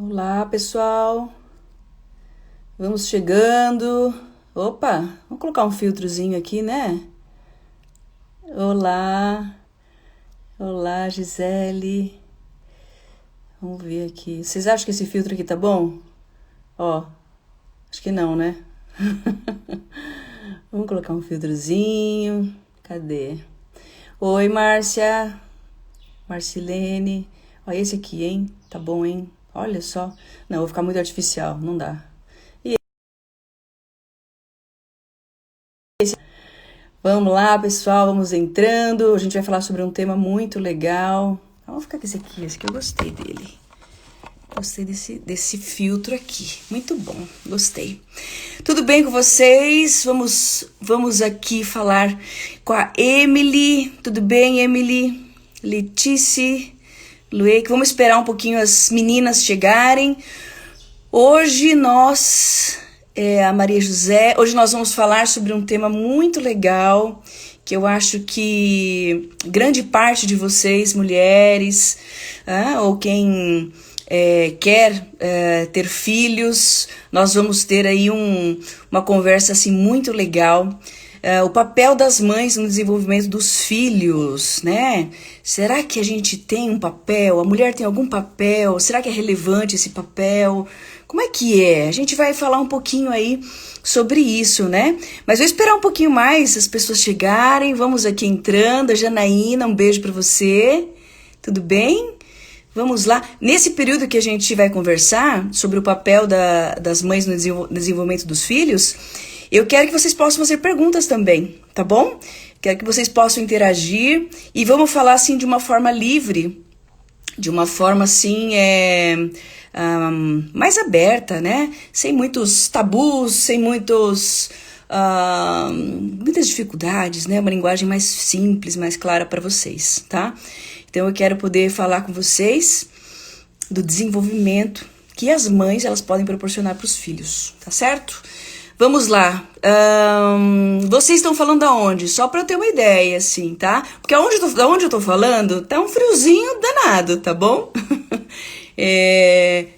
Olá, pessoal. Vamos chegando. Opa, vamos colocar um filtrozinho aqui, né? Olá. Olá, Gisele. Vamos ver aqui. Vocês acham que esse filtro aqui tá bom? Ó, acho que não, né? Vamos colocar um filtrozinho. Cadê? Oi, Márcia. Marcilene. Olha esse aqui, hein? Tá bom, hein? Olha só. Não, vou ficar muito artificial, não dá. Vamos lá, pessoal, vamos entrando. A gente vai falar sobre um tema muito legal. Vamos ficar com esse aqui eu gostei dele. Gostei desse filtro aqui. Muito bom, gostei. Tudo bem com vocês? Vamos aqui falar com a Emily. Tudo bem, Emily? Letícia, Lueck. Vamos esperar um pouquinho as meninas chegarem. Hoje a Maria José. Hoje nós vamos falar sobre um tema muito legal, que eu acho que grande parte de vocês, mulheres, ou quem quer ter filhos, nós vamos ter aí uma conversa assim muito legal. O papel das mães no desenvolvimento dos filhos, né? Será que a gente tem um papel? A mulher tem algum papel? Será que é relevante esse papel? Como é que é? A gente vai falar um pouquinho aí sobre isso, né? Mas vou esperar um pouquinho mais as pessoas chegarem. Vamos aqui entrando. A Janaína, um beijo para você. Tudo bem? Vamos lá. Nesse período que a gente vai conversar sobre o papel das mães no desenvolvimento dos filhos, eu quero que vocês possam fazer perguntas também, tá bom? Quero que vocês possam interagir e vamos falar assim de uma forma livre, de uma forma assim mais aberta, né? Sem muitos tabus, sem muitas dificuldades, né? Uma linguagem mais simples, mais clara para vocês, tá? Então eu quero poder falar com vocês do desenvolvimento que as mães elas podem proporcionar para os filhos, tá certo? Vamos lá. Vocês estão falando aonde? Só para eu ter uma ideia, assim, tá? Porque da onde eu tô falando, tá um friozinho danado, tá bom?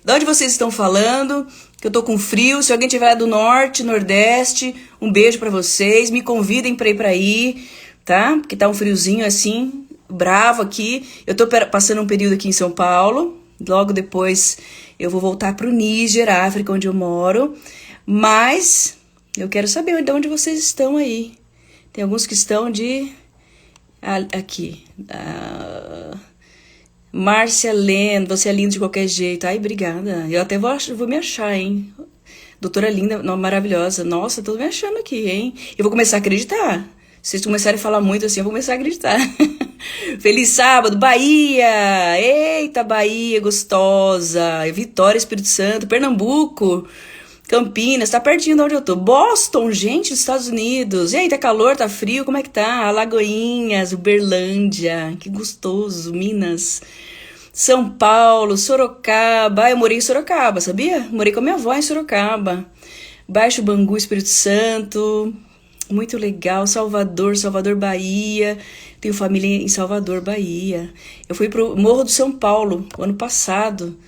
Da onde vocês estão falando? Que eu tô com frio. Se alguém tiver do norte, nordeste, um beijo para vocês. Me convidem para ir para aí, tá? Porque tá um friozinho assim, bravo aqui. Eu tô passando um período aqui em São Paulo. Logo depois eu vou voltar pro Níger, África, onde eu moro. Mas eu quero saber de onde vocês estão aí. Tem alguns que estão aqui. Márcia Lendo, você é linda de qualquer jeito. Ai, obrigada. Eu até vou me achar, hein? Doutora linda, maravilhosa. Nossa, tô me achando aqui, hein? Eu vou começar a acreditar. Se vocês começarem a falar muito assim, eu vou começar a acreditar. Feliz sábado, Bahia! Eita, Bahia gostosa! Vitória, Espírito Santo, Pernambuco, Campinas, tá pertinho de onde eu tô. Boston, gente, dos Estados Unidos. E aí, tá calor, tá frio? Como é que tá? Alagoinhas, Uberlândia, que gostoso, Minas. São Paulo, Sorocaba. Eu morei em Sorocaba, sabia? Morei com a minha avó em Sorocaba. Baixo Bangu, Espírito Santo. Muito legal. Salvador, Bahia. Tenho família em Salvador, Bahia. Eu fui pro Morro do São Paulo, ano passado.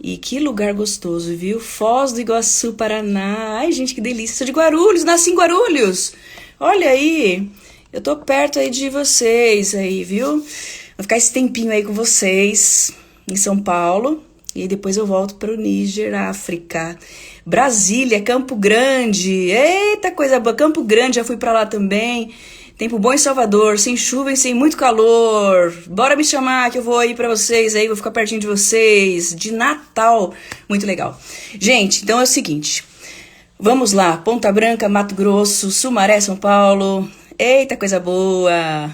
E que lugar gostoso, viu? Foz do Iguaçu, Paraná. Ai, gente, que delícia. Sou de Guarulhos, nasci em Guarulhos. Olha aí, eu tô perto aí de vocês aí, viu? Vou ficar esse tempinho aí com vocês em São Paulo. E depois eu volto para o Níger, África. Brasília, Campo Grande. Eita, coisa boa. Campo Grande, já fui para lá também. Tempo bom em Salvador, sem chuva e sem muito calor. Bora me chamar que eu vou aí pra vocês aí, vou ficar pertinho de vocês. De Natal. Muito legal. Gente, então é o seguinte. Vamos lá. Ponta Branca, Mato Grosso, Sumaré, São Paulo. Eita, coisa boa.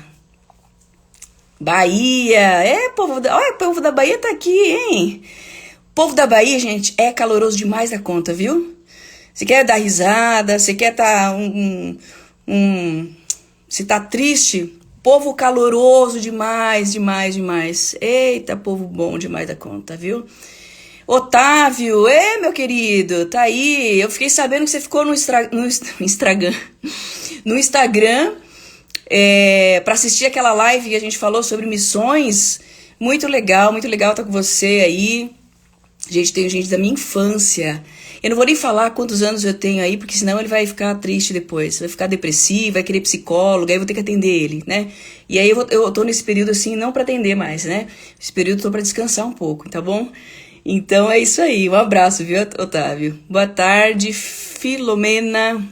Bahia. Olha, o povo da Bahia tá aqui, hein? O povo da Bahia, gente, é caloroso demais da conta, viu? Você quer dar risada, você quer tá se tá triste, povo caloroso demais, demais, demais. Eita, povo bom demais da conta, viu? Otávio, meu querido, tá aí. Eu fiquei sabendo que você ficou no Instagram. No Instagram, pra assistir aquela live que a gente falou sobre missões. Muito legal tá com você aí. Gente, tenho gente da minha infância. Eu não vou nem falar quantos anos eu tenho aí, porque senão ele vai ficar triste depois. Vai ficar depressivo, vai querer psicólogo, aí eu vou ter que atender ele, né? E aí eu tô nesse período assim, não pra atender mais, né? Esse período eu tô pra descansar um pouco, tá bom? Então é isso aí. Um abraço, viu, Otávio? Boa tarde, Filomena,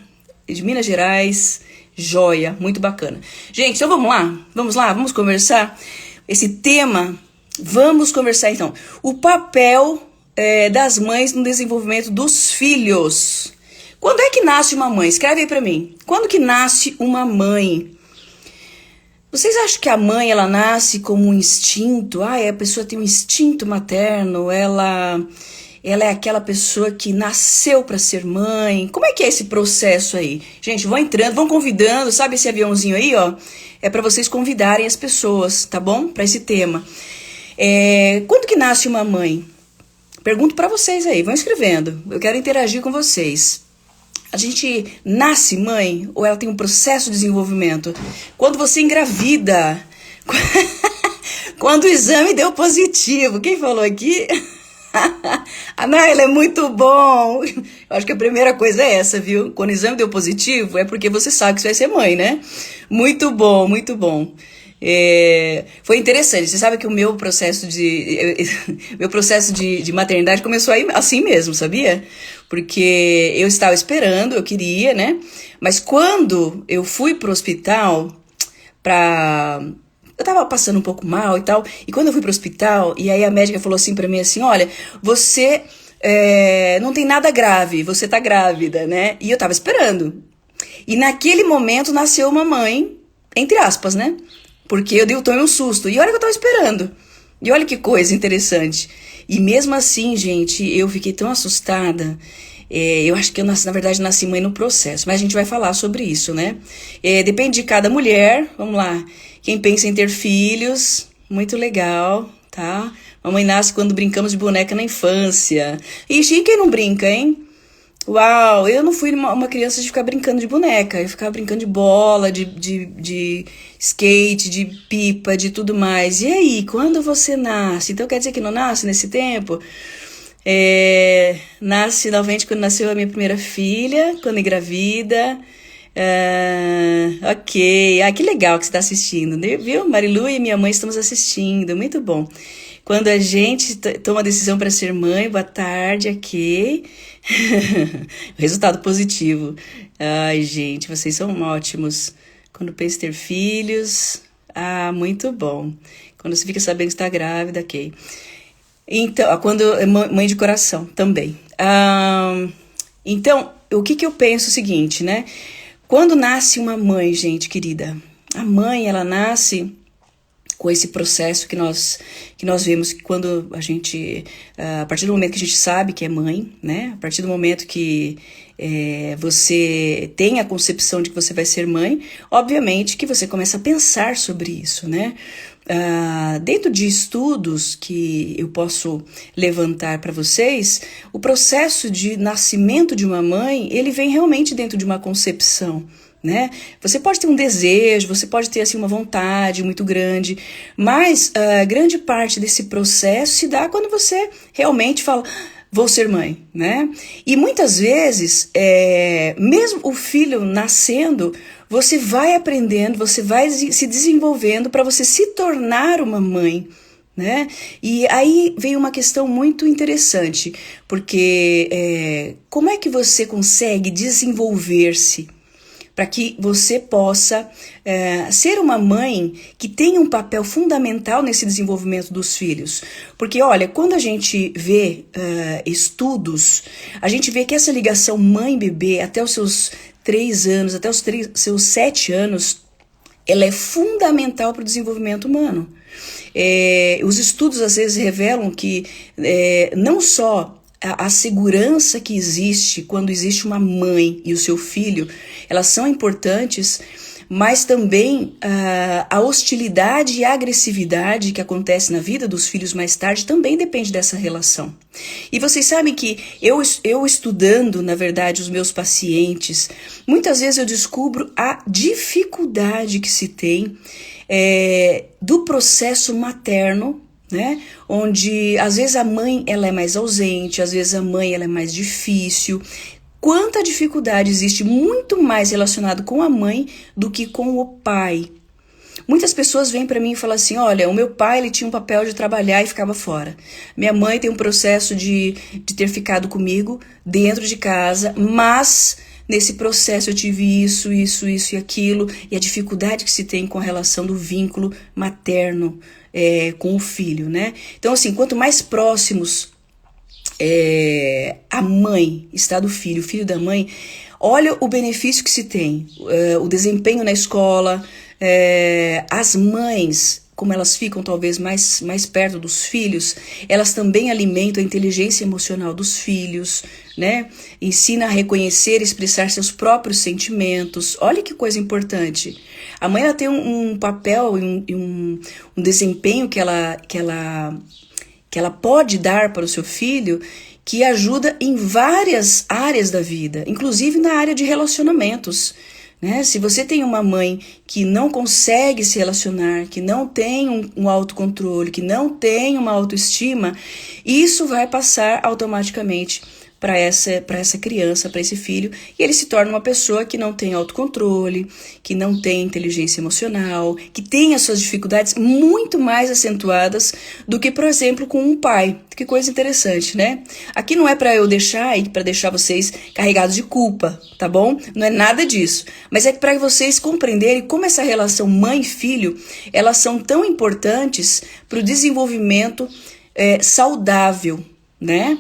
de Minas Gerais. Joia, muito bacana. Gente, então vamos lá? Vamos lá? Vamos conversar? Esse tema, vamos conversar então. O papel das mães no desenvolvimento dos filhos. Quando é que nasce uma mãe? Escreve aí pra mim. Quando que nasce uma mãe? Vocês acham que a mãe, ela nasce como um instinto? A pessoa tem um instinto materno, ela é aquela pessoa que nasceu para ser mãe. Como é que é esse processo aí? Gente, vão entrando, vão convidando, sabe esse aviãozinho aí, ó? É para vocês convidarem as pessoas, tá bom? Para esse tema. Quando que nasce uma mãe? Pergunto para vocês aí, vão escrevendo. Eu quero interagir com vocês. A gente nasce mãe ou ela tem um processo de desenvolvimento? Quando você engravida, quando o exame deu positivo, quem falou aqui? Anaila, é muito bom. Eu acho que a primeira coisa é essa, viu? Quando o exame deu positivo, é porque você sabe que você vai ser mãe, né? Muito bom, muito bom. Foi interessante. Você sabe que o meu processo de maternidade começou aí, assim mesmo, sabia? Porque eu estava esperando, eu queria, né? Mas quando eu fui pro hospital eu tava passando um pouco mal e tal, e quando eu fui pro hospital, e aí a médica falou assim pra mim assim, olha, você não tem nada grave, você tá grávida, né? E eu tava esperando. E naquele momento nasceu uma mãe, entre aspas, né? Porque eu tomei um susto. E olha que eu tava esperando. E olha que coisa interessante. E mesmo assim, gente, eu fiquei tão assustada. Eu acho que na verdade, nasci mãe no processo. Mas a gente vai falar sobre isso, né? Depende de cada mulher. Vamos lá. Quem pensa em ter filhos, muito legal, tá? Mamãe nasce quando brincamos de boneca na infância. Ixi, e quem não brinca, hein? Uau, eu não fui uma criança de ficar brincando de boneca. Eu ficava brincando de bola, de skate, de pipa, de tudo mais. E aí, quando você nasce? Então quer dizer que não nasce nesse tempo? Nasce novamente quando nasceu a minha primeira filha, quando engravida. Ok. Que legal que você está assistindo, viu? Marilu e minha mãe estamos assistindo, muito bom. Quando a gente toma a decisão para ser mãe, boa tarde, ok. Resultado positivo. Ai, gente, vocês são ótimos. Quando pensa em ter filhos, muito bom. Quando você fica sabendo que está grávida, ok. Então, quando é mãe de coração, também. Então, o que eu penso é o seguinte, né? Quando nasce uma mãe, gente querida, a mãe, ela nasce com esse processo que nós vemos que quando a gente, a partir do momento que a gente sabe que é mãe, né? A partir do momento que você tem a concepção de que você vai ser mãe, obviamente que você começa a pensar sobre isso, né? Dentro de estudos que eu posso levantar para vocês, o processo de nascimento de uma mãe, ele vem realmente dentro de uma concepção, né? Você pode ter um desejo, você pode ter assim uma vontade muito grande, mas grande parte desse processo se dá quando você realmente fala, vou ser mãe, né? E muitas vezes, mesmo o filho nascendo, você vai aprendendo, você vai se desenvolvendo para você se tornar uma mãe, né? E aí vem uma questão muito interessante, porque como é que você consegue desenvolver-se para que você possa ser uma mãe que tenha um papel fundamental nesse desenvolvimento dos filhos? Porque, olha, quando a gente vê estudos, a gente vê que essa ligação mãe-bebê até os seus 3 anos, até os seus 7 anos, ela é fundamental para o desenvolvimento humano. Os estudos às vezes revelam que não só a segurança que existe quando existe uma mãe e o seu filho, elas são importantes, mas também a hostilidade e a agressividade que acontece na vida dos filhos mais tarde também depende dessa relação. E vocês sabem que eu estudando, na verdade, os meus pacientes, muitas vezes eu descubro a dificuldade que se tem do processo materno, né? Onde às vezes a mãe ela é mais ausente, às vezes a mãe ela é mais difícil. Quanta dificuldade existe muito mais relacionado com a mãe do que com o pai. Muitas pessoas vêm para mim e falam assim, olha, o meu pai ele tinha um papel de trabalhar e ficava fora. Minha mãe tem um processo de ter ficado comigo dentro de casa, mas nesse processo eu tive isso e aquilo, e a dificuldade que se tem com a relação do vínculo materno com o filho, né? Então, assim, quanto mais próximos a mãe está do filho, o filho da mãe, olha o benefício que se tem, o desempenho na escola, as mães, como elas ficam talvez mais perto dos filhos, elas também alimentam a inteligência emocional dos filhos, né? Ensina a reconhecer e expressar seus próprios sentimentos. Olha que coisa importante. A mãe ela tem um papel e um desempenho que ela pode dar para o seu filho que ajuda em várias áreas da vida, inclusive na área de relacionamentos. Né? Se você tem uma mãe que não consegue se relacionar, que não tem um autocontrole, que não tem uma autoestima, isso vai passar automaticamente para essa criança, para esse filho, e ele se torna uma pessoa que não tem autocontrole, que não tem inteligência emocional, que tem as suas dificuldades muito mais acentuadas do que, por exemplo, com um pai. Que coisa interessante, né? Aqui não é para eu deixar vocês carregados de culpa, tá bom? Não é nada disso. Mas é para vocês compreenderem como essa relação mãe-filho, elas são tão importantes para o desenvolvimento saudável, né?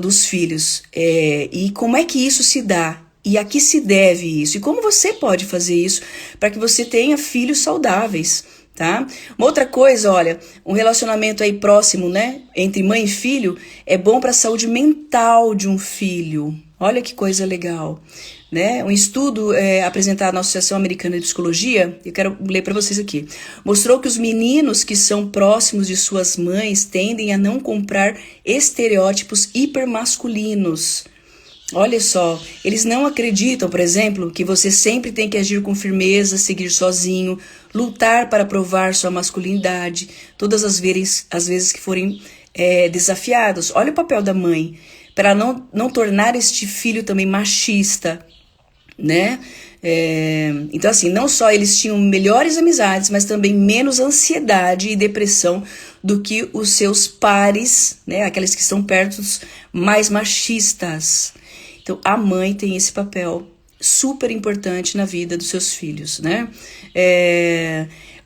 Dos filhos, e como é que isso se dá, e a que se deve isso, e como você pode fazer isso para que você tenha filhos saudáveis, tá? Uma outra coisa, olha, um relacionamento aí próximo, né, entre mãe e filho, é bom para a saúde mental de um filho. Olha que coisa legal, né? Um estudo apresentado na Associação Americana de Psicologia, eu quero ler para vocês aqui, mostrou que os meninos que são próximos de suas mães tendem a não comprar estereótipos hipermasculinos. Olha só, eles não acreditam, por exemplo, que você sempre tem que agir com firmeza, seguir sozinho, lutar para provar sua masculinidade, todas as vezes que forem desafiados. Olha o papel da mãe, para não tornar este filho também machista, né? Então, assim, não só eles tinham melhores amizades, mas também menos ansiedade e depressão do que os seus pares, né? Aqueles que estão perto, mais machistas. Então, a mãe tem esse papel super importante na vida dos seus filhos, né?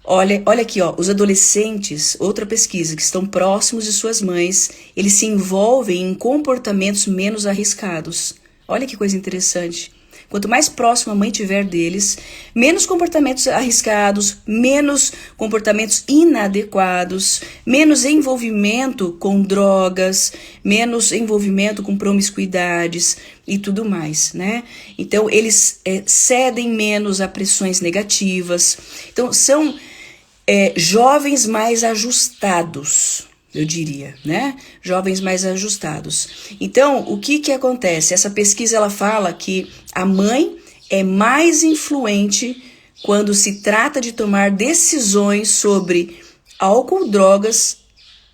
Olha aqui, ó, os adolescentes, outra pesquisa, que estão próximos de suas mães, eles se envolvem em comportamentos menos arriscados. Olha que coisa interessante. Quanto mais próximo a mãe tiver deles, menos comportamentos arriscados, menos comportamentos inadequados, menos envolvimento com drogas, menos envolvimento com promiscuidades e tudo mais, né? Então, eles cedem menos a pressões negativas. Então, são jovens mais ajustados, eu diria, né? Jovens mais ajustados. Então, o que acontece? Essa pesquisa, ela fala que a mãe é mais influente quando se trata de tomar decisões sobre álcool, drogas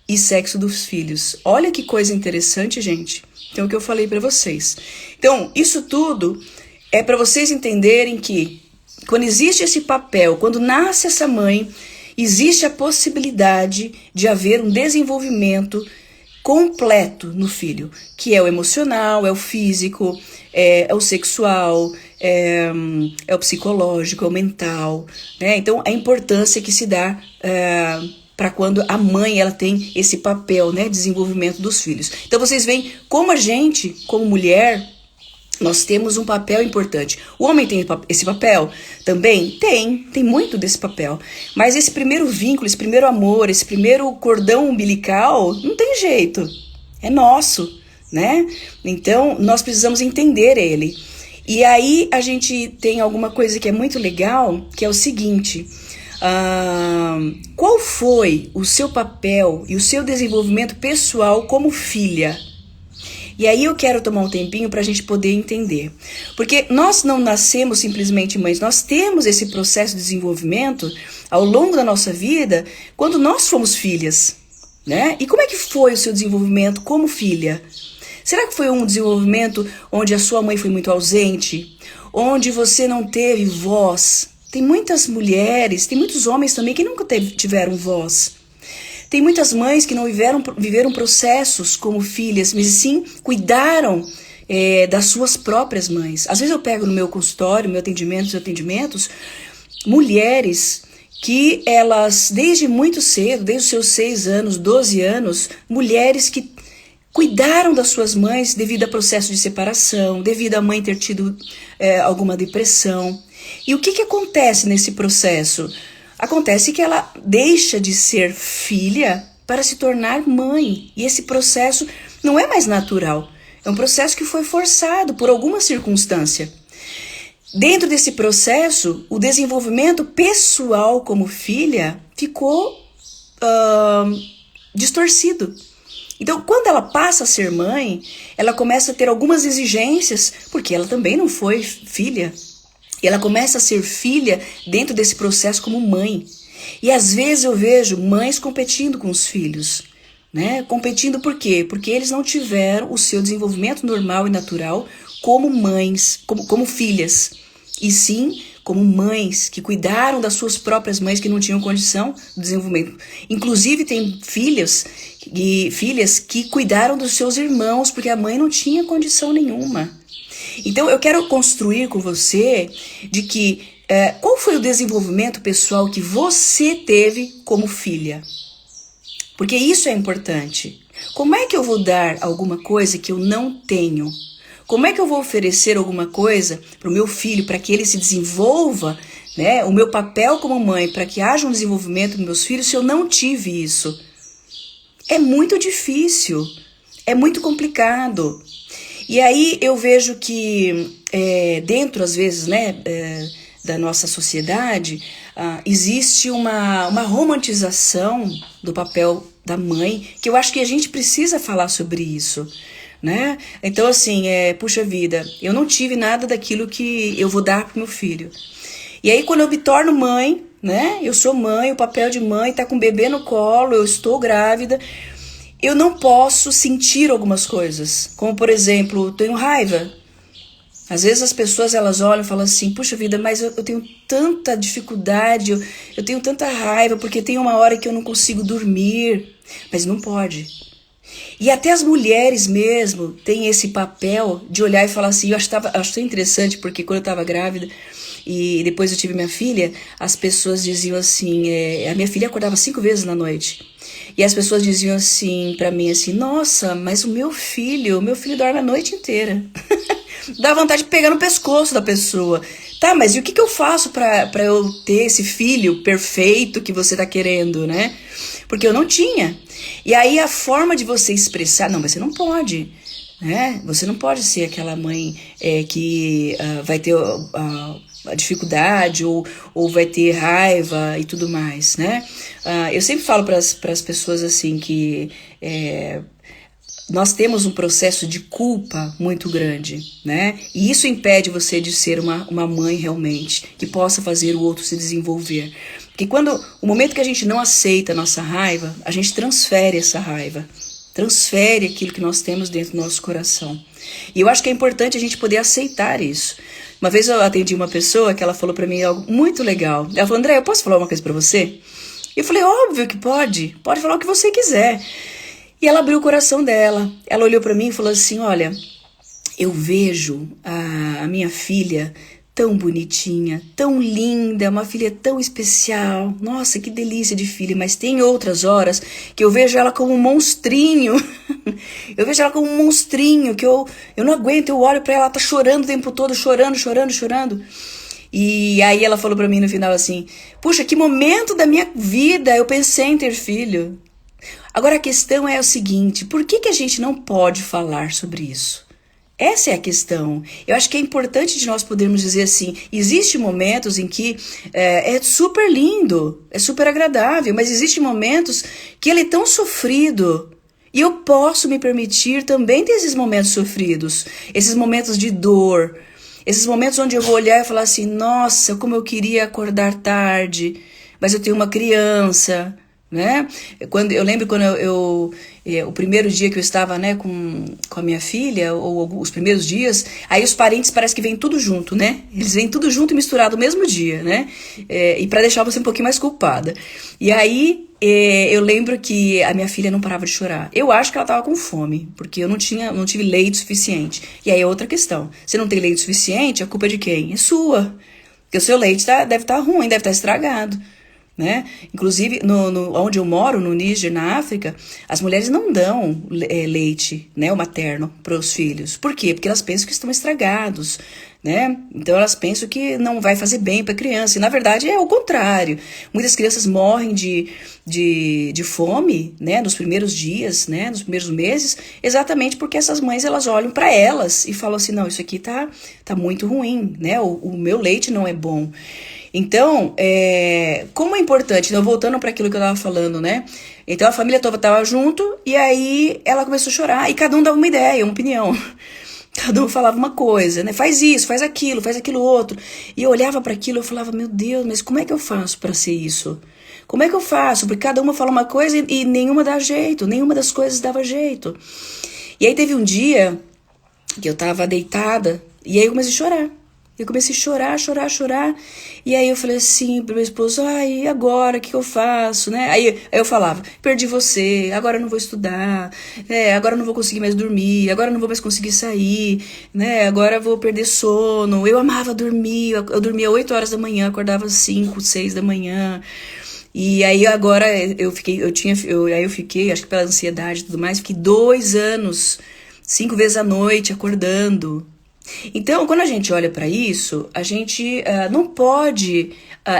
e sexo dos filhos. Olha que coisa interessante, gente. Então, o que eu falei para vocês. Então, isso tudo é para vocês entenderem que quando existe esse papel, quando nasce essa mãe, existe a possibilidade de haver um desenvolvimento completo no filho, que é o emocional, é o físico, é o sexual, é o psicológico, é o mental, né? Então, a importância que se dá para quando a mãe ela tem esse papel, né, de desenvolvimento dos filhos. Então, vocês veem como a gente, como mulher, nós temos um papel importante. O homem tem esse papel? Também? Tem muito desse papel. Mas esse primeiro vínculo, esse primeiro amor, esse primeiro cordão umbilical, não tem jeito. É nosso, né? Então, nós precisamos entender ele. E aí, a gente tem alguma coisa que é muito legal, que é o seguinte: qual foi o seu papel e o seu desenvolvimento pessoal como filha? E aí eu quero tomar um tempinho para a gente poder entender. Porque nós não nascemos simplesmente mães, nós temos esse processo de desenvolvimento ao longo da nossa vida quando nós fomos filhas, né? E como é que foi o seu desenvolvimento como filha? Será que foi um desenvolvimento onde a sua mãe foi muito ausente? Onde você não teve voz? Tem muitas mulheres, tem muitos homens também que nunca tiveram voz. Tem muitas mães que não viveram processos como filhas, mas sim cuidaram das suas próprias mães. Às vezes eu pego no meu consultório, meus atendimentos, mulheres que elas, desde muito cedo, desde os seus 6 anos, 12 anos, mulheres que cuidaram das suas mães devido a processo de separação, devido a mãe ter tido alguma depressão. E o que acontece nesse processo? Acontece que ela deixa de ser filha para se tornar mãe. E esse processo não é mais natural. É um processo que foi forçado por alguma circunstância. Dentro desse processo, o desenvolvimento pessoal como filha ficou distorcido. Então, quando ela passa a ser mãe, ela começa a ter algumas exigências, porque ela também não foi filha. E ela começa a ser filha dentro desse processo como mãe. E às vezes eu vejo mães competindo com os filhos, né? Competindo por quê? Porque eles não tiveram o seu desenvolvimento normal e natural como mães, como filhas. E sim como mães que cuidaram das suas próprias mães que não tinham condição de desenvolvimento. Inclusive tem filhas e filhas que cuidaram dos seus irmãos porque a mãe não tinha condição nenhuma. Então eu quero construir com você de que qual foi o desenvolvimento pessoal que você teve como filha? Porque isso é importante. Como é que eu vou dar alguma coisa que eu não tenho? Como é que eu vou oferecer alguma coisa para o meu filho, para que ele se desenvolva, né? O meu papel como mãe, para que haja um desenvolvimento dos meus filhos, se eu não tive isso? É muito difícil, é muito complicado. E aí eu vejo que dentro, às vezes, né, da nossa sociedade, existe uma romantização do papel da mãe, que eu acho que a gente precisa falar sobre isso, né? Então, assim, puxa vida, eu não tive nada daquilo que eu vou dar pro meu filho. E aí, quando eu me torno mãe, né? Eu sou mãe, o papel de mãe, tá com o bebê no colo, eu estou grávida, eu não posso sentir algumas coisas. Como, por exemplo, tenho raiva. Às vezes as pessoas elas olham e falam assim, puxa vida, mas eu tenho tanta dificuldade, eu tenho tanta raiva, porque tem uma hora que eu não consigo dormir. Mas não pode. E até as mulheres mesmo têm esse papel de olhar e falar assim, eu acho tão interessante, porque quando eu estava grávida e depois eu tive minha filha, as pessoas diziam assim, a minha filha acordava 5 vezes na noite. E as pessoas diziam assim pra mim assim, nossa, mas o meu filho dorme a noite inteira. Dá vontade de pegar no pescoço da pessoa. Tá, mas e o que eu faço pra eu ter esse filho perfeito que você tá querendo, né? Porque eu não tinha. E aí a forma de você expressar, não, mas você não pode, né? Você não pode ser aquela mãe que vai ter a dificuldade ou vai ter raiva e tudo mais, né? Eu sempre falo para as pessoas assim que nós temos um processo de culpa muito grande, né? E isso impede você de ser uma mãe realmente, que possa fazer o outro se desenvolver. Porque o momento que a gente não aceita a nossa raiva, a gente transfere essa raiva, transfere aquilo que nós temos dentro do nosso coração. E eu acho que é importante a gente poder aceitar isso. Uma vez eu atendi uma pessoa que ela falou pra mim algo muito legal. Ela falou, André, eu posso falar uma coisa pra você? Eu falei, óbvio que pode falar o que você quiser. E ela abriu o coração dela. Ela olhou pra mim e falou assim, olha, eu vejo a minha filha tão bonitinha, tão linda, uma filha tão especial. Nossa, que delícia de filha. Mas tem outras horas que eu vejo ela como um monstrinho. Eu vejo ela como um monstrinho, que eu não aguento. Eu olho pra ela, ela tá chorando o tempo todo, chorando. E aí ela falou pra mim no final assim, puxa, que momento da minha vida eu pensei em ter filho. Agora a questão é o seguinte, por que a gente não pode falar sobre isso? Essa é a questão. Eu acho que é importante de nós podermos dizer assim, existem momentos em que é super lindo, é super agradável, mas existem momentos que ele é tão sofrido. E eu posso me permitir também ter esses momentos sofridos, esses momentos de dor, esses momentos onde eu vou olhar e falar assim, nossa, como eu queria acordar tarde, mas eu tenho uma criança, né? Eu lembro quando o primeiro dia que eu estava, né, com a minha filha, ou os primeiros dias, aí os parentes parece que vêm tudo junto, né? Eles vêm tudo junto e misturado no mesmo dia, né? E para deixar você um pouquinho mais culpada. E aí eu lembro que a minha filha não parava de chorar. Eu acho que ela estava com fome, porque eu não tive leite suficiente. E aí é outra questão. Se não tem leite suficiente, a culpa é de quem? É sua. Porque o seu leite deve estar ruim, deve estar estragado. Né? Inclusive, onde eu moro, no Níger, na África, as mulheres não dão leite, né, o materno, para os filhos. Por quê? Porque elas pensam que estão estragados, né? Então elas pensam que não vai fazer bem para a criança. E na verdade é o contrário. Muitas crianças morrem de fome, né, nos primeiros dias, né, nos primeiros meses, exatamente porque essas mães elas olham para elas e falam assim, não, isso aqui tá muito ruim, né? O meu leite não é bom. Então, como é importante, então, voltando para aquilo que eu estava falando, né? Então a família toda estava junto e aí ela começou a chorar e cada um dava uma ideia, uma opinião. Cada um falava uma coisa, né? Faz isso, faz aquilo outro. E eu olhava para aquilo e falava, meu Deus, mas como é que eu faço para ser isso? Como é que eu faço? Porque cada uma fala uma coisa e nenhuma dá jeito, nenhuma das coisas dava jeito. E aí teve um dia que eu estava deitada e aí eu comecei a chorar. Eu comecei a chorar. E aí eu falei assim pro meu esposo, e agora, o que eu faço, né? Aí eu falava, perdi você, agora eu não vou estudar, agora eu não vou conseguir mais dormir, agora eu não vou mais conseguir sair, né? Agora eu vou perder sono. Eu amava dormir, eu dormia 8 horas da manhã, acordava 5, 6 da manhã. E aí agora eu fiquei, acho que pela ansiedade e tudo mais, fiquei 2 anos, 5 vezes à noite, acordando. Então, quando a gente olha para isso, a gente não pode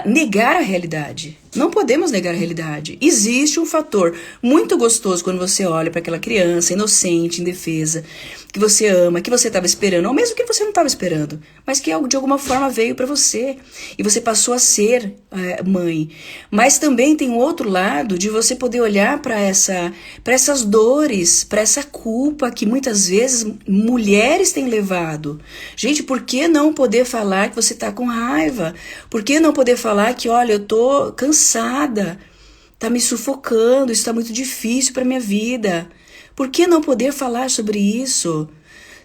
negar a realidade. Não podemos negar a realidade. Existe um fator muito gostoso quando você olha para aquela criança inocente, indefesa, que você ama, que você estava esperando, ou mesmo que você não estava esperando, mas que de alguma forma veio para você e você passou a ser mãe. Mas também tem um outro lado de você poder olhar para essas dores, para essa culpa que muitas vezes mulheres têm levado. Gente, por que não poder falar que você está com raiva? Por que não poder falar que, olha, eu tô cansada, tá me sufocando, isso tá muito difícil para minha vida? Por que não poder falar sobre isso?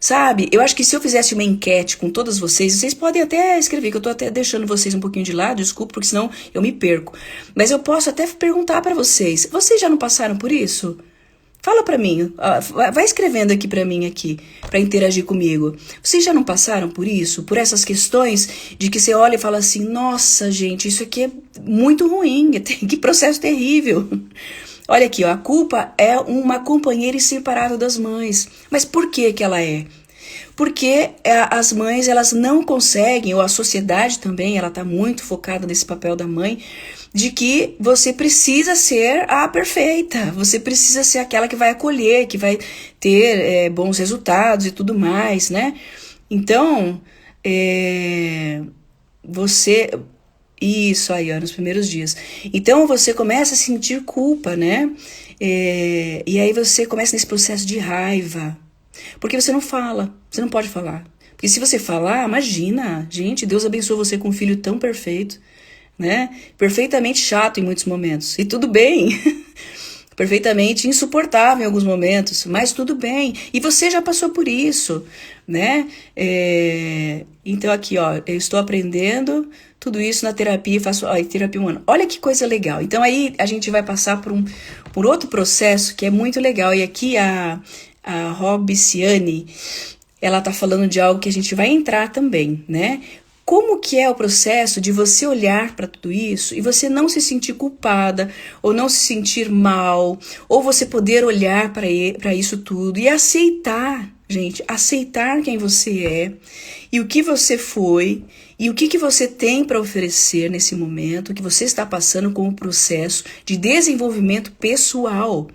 Sabe, eu acho que se eu fizesse uma enquete com todas vocês podem até escrever, que eu tô até deixando vocês um pouquinho de lado, desculpa, porque senão eu me perco. Mas eu posso até perguntar para vocês já não passaram por isso? Fala pra mim, vai escrevendo aqui pra mim aqui, pra interagir comigo. Vocês já não passaram por isso? Por essas questões de que você olha e fala assim, nossa gente, isso aqui é muito ruim, que processo terrível. Olha aqui, a culpa é uma companheira inseparável das mães. Mas por que ela é? Porque as mães, elas não conseguem, ou a sociedade também, ela tá muito focada nesse papel da mãe, de que você precisa ser a perfeita, você precisa ser aquela que vai acolher, que vai ter bons resultados e tudo mais, né? Então, isso aí, nos primeiros dias. Então você começa a sentir culpa, né? E aí você começa nesse processo de raiva. Porque você não fala, você não pode falar. Porque se você falar, imagina, gente, Deus abençoe você com um filho tão perfeito, né? Perfeitamente chato em muitos momentos. E tudo bem. Perfeitamente insuportável em alguns momentos, mas tudo bem. E você já passou por isso, né? Então aqui, ó, eu estou aprendendo tudo isso na terapia, faço terapia 1 ano. Olha que coisa legal. Então aí a gente vai passar por outro processo que é muito legal. E aqui a Robiciane, ela tá falando de algo que a gente vai entrar também, né? Como que é o processo de você olhar para tudo isso e você não se sentir culpada, ou não se sentir mal, ou você poder olhar para isso tudo e aceitar, gente, aceitar quem você é e o que você foi e o que você tem para oferecer nesse momento que você está passando como processo de desenvolvimento pessoal.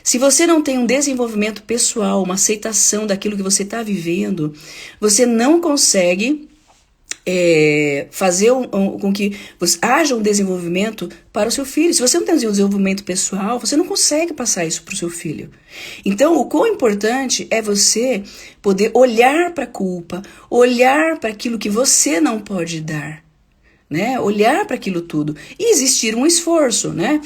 Se você não tem um desenvolvimento pessoal, uma aceitação daquilo que você está vivendo, você não consegue fazer com que haja um desenvolvimento para o seu filho. Se você não tem um desenvolvimento pessoal, você não consegue passar isso para o seu filho. Então, o quão importante é você poder olhar para a culpa, olhar para aquilo que você não pode dar, né? Olhar para aquilo tudo e existir um esforço, né?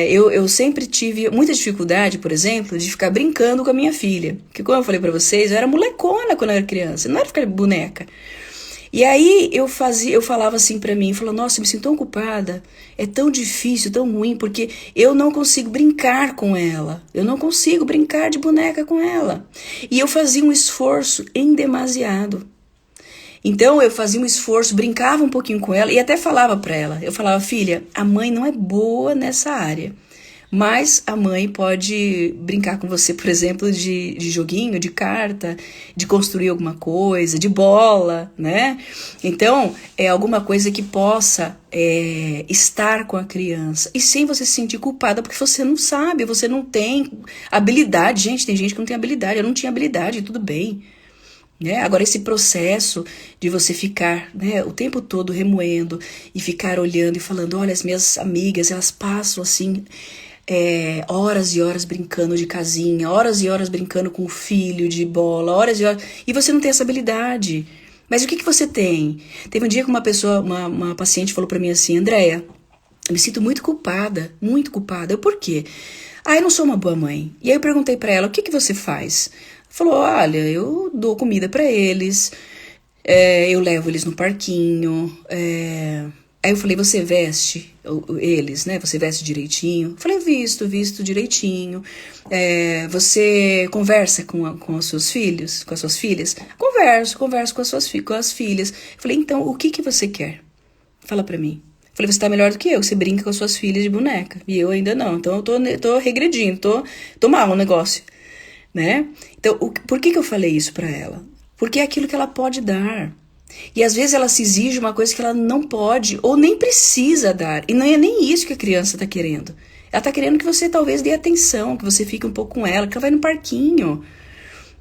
Eu sempre tive muita dificuldade, por exemplo, de ficar brincando com a minha filha, porque como eu falei para vocês, eu era molecona quando eu era criança, não era ficar boneca. E aí eu falava assim pra mim, falava, nossa, eu me sinto tão culpada, é tão difícil, tão ruim, porque eu não consigo brincar com ela, eu não consigo brincar de boneca com ela. E eu fazia um esforço em demasiado. Então eu fazia um esforço, brincava um pouquinho com ela e até falava pra ela, eu falava, filha, a mãe não é boa nessa área. Mas a mãe pode brincar com você, por exemplo, de joguinho, de carta, de construir alguma coisa, de bola, né? Então, é alguma coisa que possa estar com a criança. E sem você se sentir culpada, porque você não sabe, você não tem habilidade. Gente, tem gente que não tem habilidade, eu não tinha habilidade, tudo bem. Né? Agora, esse processo de você ficar, né, o tempo todo remoendo e ficar olhando e falando, olha, as minhas amigas, elas passam assim... horas e horas brincando de casinha, horas e horas brincando com o filho de bola, horas e horas, e você não tem essa habilidade. Mas o que você tem? Teve um dia que uma paciente falou pra mim assim, Andréia, eu me sinto muito culpada. Eu, por quê? Eu não sou uma boa mãe. E aí eu perguntei pra ela, o que você faz? Ela falou, olha, eu dou comida pra eles, eu levo eles no parquinho, Aí eu falei, você veste eles, né? Você veste direitinho? Eu falei, visto direitinho. Você conversa com os seus filhos, com as suas filhas? Converso com as filhas. Eu falei, então, o que você quer? Fala pra mim. Eu falei, você tá melhor do que eu, você brinca com as suas filhas de boneca. E eu ainda não, então eu tô regredindo, tô mal no negócio, né? Então, por que eu falei isso pra ela? Porque é aquilo que ela pode dar. E às vezes ela se exige uma coisa que ela não pode ou nem precisa dar. E não é nem isso que a criança está querendo. Ela está querendo que você talvez dê atenção, que você fique um pouco com ela, que ela vai no parquinho,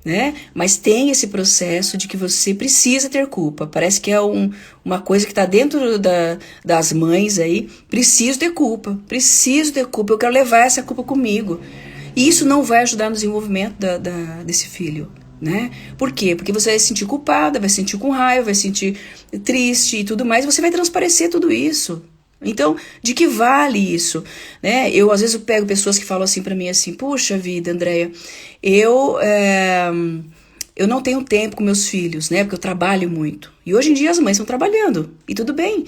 né? Mas tem esse processo de que você precisa ter culpa. Parece que é uma coisa que está dentro das mães aí. Preciso ter culpa, eu quero levar essa culpa comigo. E isso não vai ajudar no desenvolvimento desse filho. Né? Por quê? Porque você vai se sentir culpada, vai se sentir com raiva, vai se sentir triste e tudo mais, e você vai transparecer tudo isso. Então, de que vale isso? Né? Às vezes eu pego pessoas que falam assim pra mim assim, puxa vida, Andréia, eu não tenho tempo com meus filhos, né? Porque eu trabalho muito. E hoje em dia as mães estão trabalhando, e tudo bem.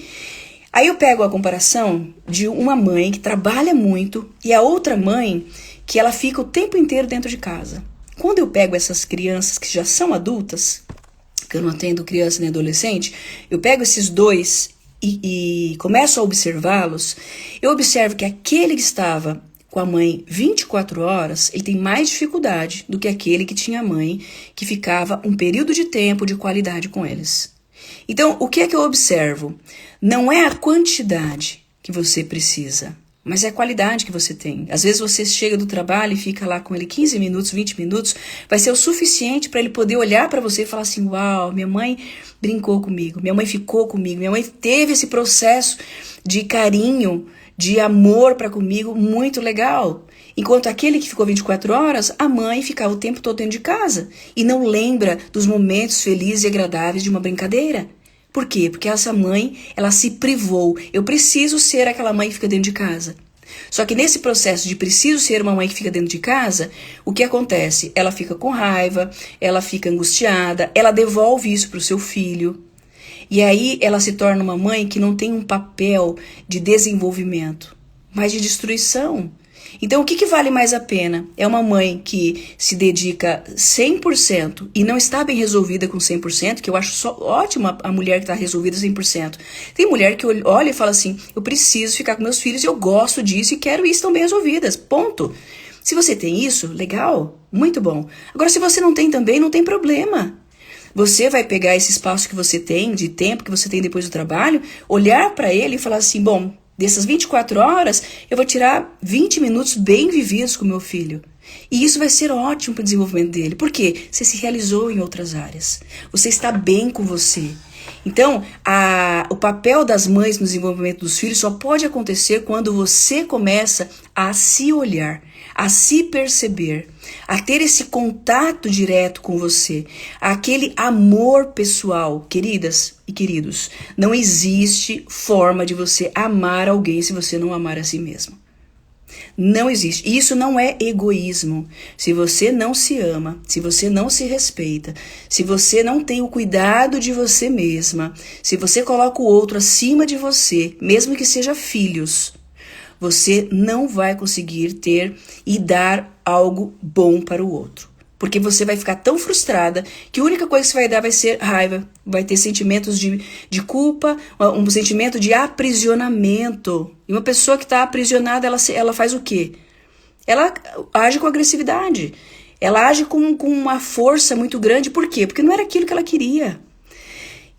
Aí eu pego a comparação de uma mãe que trabalha muito e a outra mãe que ela fica o tempo inteiro dentro de casa. Quando eu pego essas crianças que já são adultas, que eu não atendo criança nem adolescente, eu pego esses dois e começo a observá-los, eu observo que aquele que estava com a mãe 24 horas, ele tem mais dificuldade do que aquele que tinha a mãe que ficava um período de tempo de qualidade com eles. Então, o que é que eu observo? Não é a quantidade que você precisa, mas é a qualidade que você tem. Às vezes você chega do trabalho e fica lá com ele 15 minutos, 20 minutos, vai ser o suficiente para ele poder olhar para você e falar assim, uau, minha mãe brincou comigo, minha mãe ficou comigo, minha mãe teve esse processo de carinho, de amor para comigo, muito legal. Enquanto aquele que ficou 24 horas, a mãe ficava o tempo todo dentro de casa e não lembra dos momentos felizes e agradáveis de uma brincadeira. Por quê? Porque essa mãe, ela se privou. Eu preciso ser aquela mãe que fica dentro de casa. Só que nesse processo de preciso ser uma mãe que fica dentro de casa, o que acontece? Ela fica com raiva, ela fica angustiada, ela devolve isso para o seu filho. E aí ela se torna uma mãe que não tem um papel de desenvolvimento, mas de destruição. Então, o que vale mais a pena? É uma mãe que se dedica 100% e não está bem resolvida com 100%, que eu acho só ótima a mulher que está resolvida 100%. Tem mulher que olha e fala assim, eu preciso ficar com meus filhos, eu gosto disso e quero isso, estão bem resolvidas, ponto. Se você tem isso, legal, muito bom. Agora, se você não tem também, não tem problema. Você vai pegar esse espaço que você tem, de tempo que você tem depois do trabalho, olhar para ele e falar assim, bom, dessas 24 horas, eu vou tirar 20 minutos bem vividos com meu filho. E isso vai ser ótimo para o desenvolvimento dele. Por quê? Você se realizou em outras áreas. Você está bem com você. Então, o papel das mães no desenvolvimento dos filhos só pode acontecer quando você começa a se olhar, a se perceber, a ter esse contato direto com você, aquele amor pessoal. Queridas e queridos, não existe forma de você amar alguém se você não amar a si mesmo. Não existe. Isso não é egoísmo. Se você não se ama, se você não se respeita, se você não tem o cuidado de você mesma, se você coloca o outro acima de você, mesmo que seja filhos, você não vai conseguir ter e dar algo bom para o outro. Porque você vai ficar tão frustrada que a única coisa que você vai dar vai ser raiva, vai ter sentimentos de culpa, um sentimento de aprisionamento. E uma pessoa que está aprisionada, ela faz o quê? Ela age com agressividade, ela age com uma força muito grande. Por quê? Porque não era aquilo que ela queria.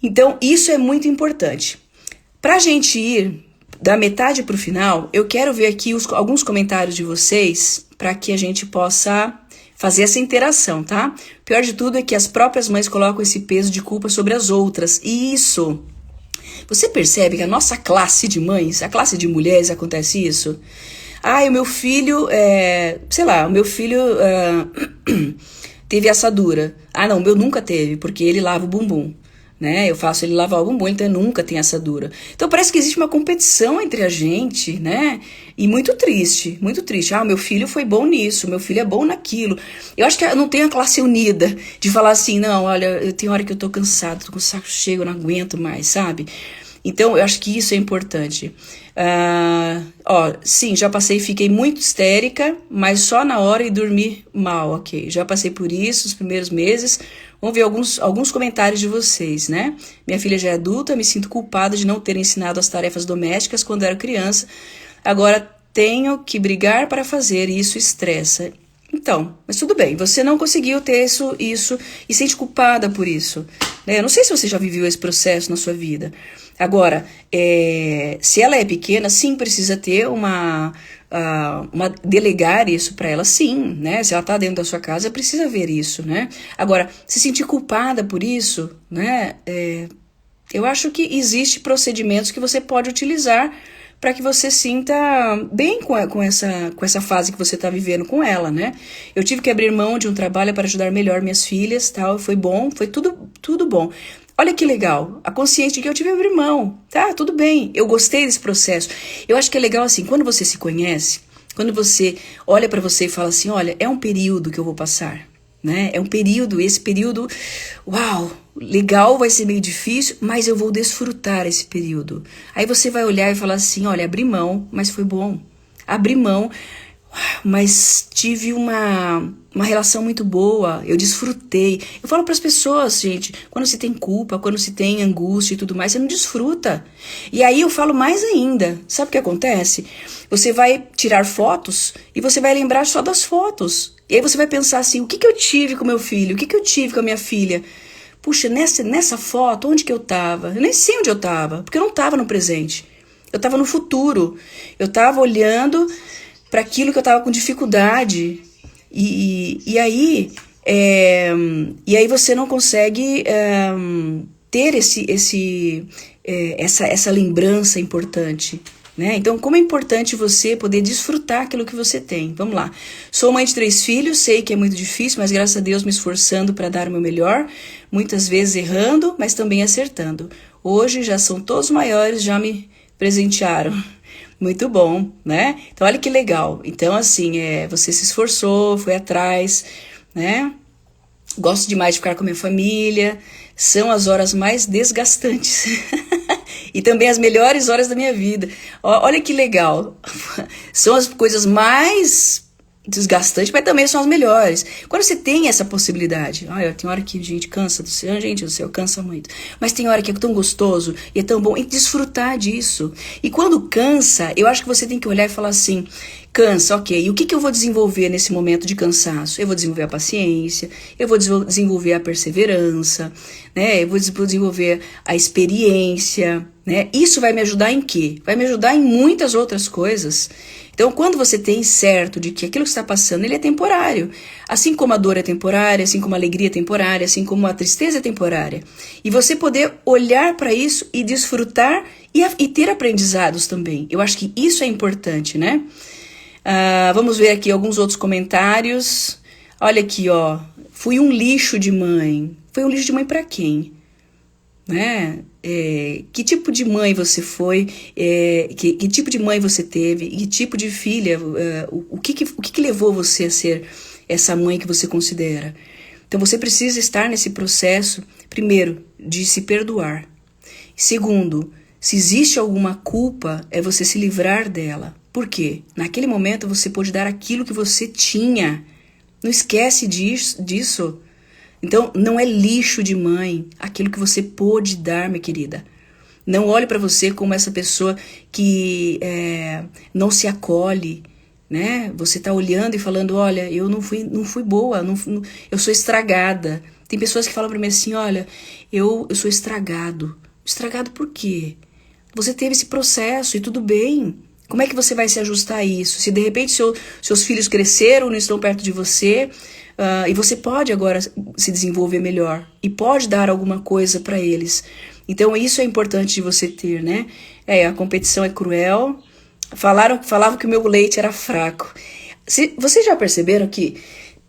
Então, isso é muito importante. Para a gente ir da metade para o final, eu quero ver aqui alguns comentários de vocês para que a gente possa fazer essa interação, tá? O pior de tudo é que as próprias mães colocam esse peso de culpa sobre as outras. E isso, você percebe que a nossa classe de mães, a classe de mulheres, acontece isso? O meu filho, o meu filho teve assadura. Não, o meu nunca teve, porque ele lava o bumbum. Né? Eu faço ele lavar o bumbum, então nunca tem assadura. Então parece que existe uma competição entre a gente, né? E muito triste, muito triste. Meu filho foi bom nisso, meu filho é bom naquilo. Eu acho que não tem a classe unida de falar assim, não, olha, tem hora que eu tô cansado, tô com o saco cheio, eu não aguento mais, sabe? Então eu acho que isso é importante. Sim, já passei, fiquei muito histérica, mas só na hora e dormi mal, ok. Já passei por isso nos primeiros meses. Vamos ver alguns comentários de vocês, né? Minha filha já é adulta, me sinto culpada de não ter ensinado as tarefas domésticas quando era criança. Agora tenho que brigar para fazer e isso estressa. Então, mas tudo bem, você não conseguiu ter isso e sente culpada por isso. Né? Eu não sei se você já viveu esse processo na sua vida. Agora, se ela é pequena, sim, precisa ter delegar isso para ela, sim, né? Se ela tá dentro da sua casa, precisa ver isso, né? Agora, se sentir culpada por isso, né? Eu acho que existe procedimentos que você pode utilizar para que você sinta bem com essa fase que você está vivendo com ela, né? Eu tive que abrir mão de um trabalho para ajudar melhor minhas filhas, tal, foi bom, foi tudo bom. Olha que legal, a consciência de que eu tive que abrir mão, tá? Tudo bem, eu gostei desse processo. Eu acho que é legal assim, quando você se conhece, quando você olha para você e fala assim, olha, é um período que eu vou passar, né? É um período, esse período, uau, legal, vai ser meio difícil, mas eu vou desfrutar esse período. Aí você vai olhar e falar assim, olha, abri mão, mas foi bom. Abri mão, mas tive uma relação muito boa, eu desfrutei. Eu falo para as pessoas, gente, quando se tem culpa, quando se tem angústia e tudo mais, você não desfruta. E aí eu falo mais ainda, sabe o que acontece? Você vai tirar fotos e você vai lembrar só das fotos. E aí você vai pensar assim, o que eu tive com meu filho? O que eu tive com a minha filha? Puxa, nessa foto, onde que eu tava? Eu nem sei onde eu tava, porque eu não tava no presente. Eu tava no futuro. Eu tava olhando para aquilo que eu tava com dificuldade. E aí você não consegue ter essa lembrança importante, né? Então, como é importante você poder desfrutar aquilo que você tem. Vamos lá. Sou mãe de 3 filhos, sei que é muito difícil, mas graças a Deus me esforçando para dar o meu melhor, muitas vezes errando, mas também acertando. Hoje já são todos maiores, já me presentearam. Muito bom, né? Então, olha que legal. Então, assim, você se esforçou, foi atrás, né? Gosto demais de ficar com a minha família. São as horas mais desgastantes. E também as melhores horas da minha vida. Olha que legal. São as coisas mais desgastantes, mas também são as melhores. Quando você tem essa possibilidade, tem hora que a gente cansa do céu, gente do céu, cansa muito. Mas tem hora que é tão gostoso e é tão bom, e desfrutar disso. E quando cansa, eu acho que você tem que olhar e falar assim, cansa, ok, e o que eu vou desenvolver nesse momento de cansaço? Eu vou desenvolver a paciência, eu vou desenvolver a perseverança, né? Eu vou desenvolver a experiência, né? Isso vai me ajudar em quê? Vai me ajudar em muitas outras coisas. Então, quando você tem certo de que aquilo que está passando, ele é temporário. Assim como a dor é temporária, assim como a alegria é temporária, assim como a tristeza é temporária. E você poder olhar para isso e desfrutar e ter aprendizados também. Eu acho que isso é importante, né? Vamos ver aqui alguns outros comentários. Olha aqui, ó. Fui um lixo de mãe. Foi um lixo de mãe pra quem? Né? Que tipo de mãe você foi? Que tipo de mãe você teve? Que tipo de filha? O que levou você a ser essa mãe que você considera? Então você precisa estar nesse processo, primeiro, de se perdoar. Segundo, se existe alguma culpa, é você se livrar dela. Por quê? Naquele momento você pôde dar aquilo que você tinha. Não esquece disso. Então, não é lixo de mãe aquilo que você pôde dar, minha querida. Não olhe para você como essa pessoa que não se acolhe, né? Você tá olhando e falando, olha, eu não fui boa, eu sou estragada. Tem pessoas que falam para mim assim, olha, eu sou estragado. Estragado por quê? Você teve esse processo e tudo bem. Como é que você vai se ajustar a isso? Se de repente seus filhos cresceram, não estão perto de você, e você pode agora se desenvolver melhor e pode dar alguma coisa para eles. Então isso é importante de você ter, né? A competição é cruel. Falavam que o meu leite era fraco. Vocês já perceberam que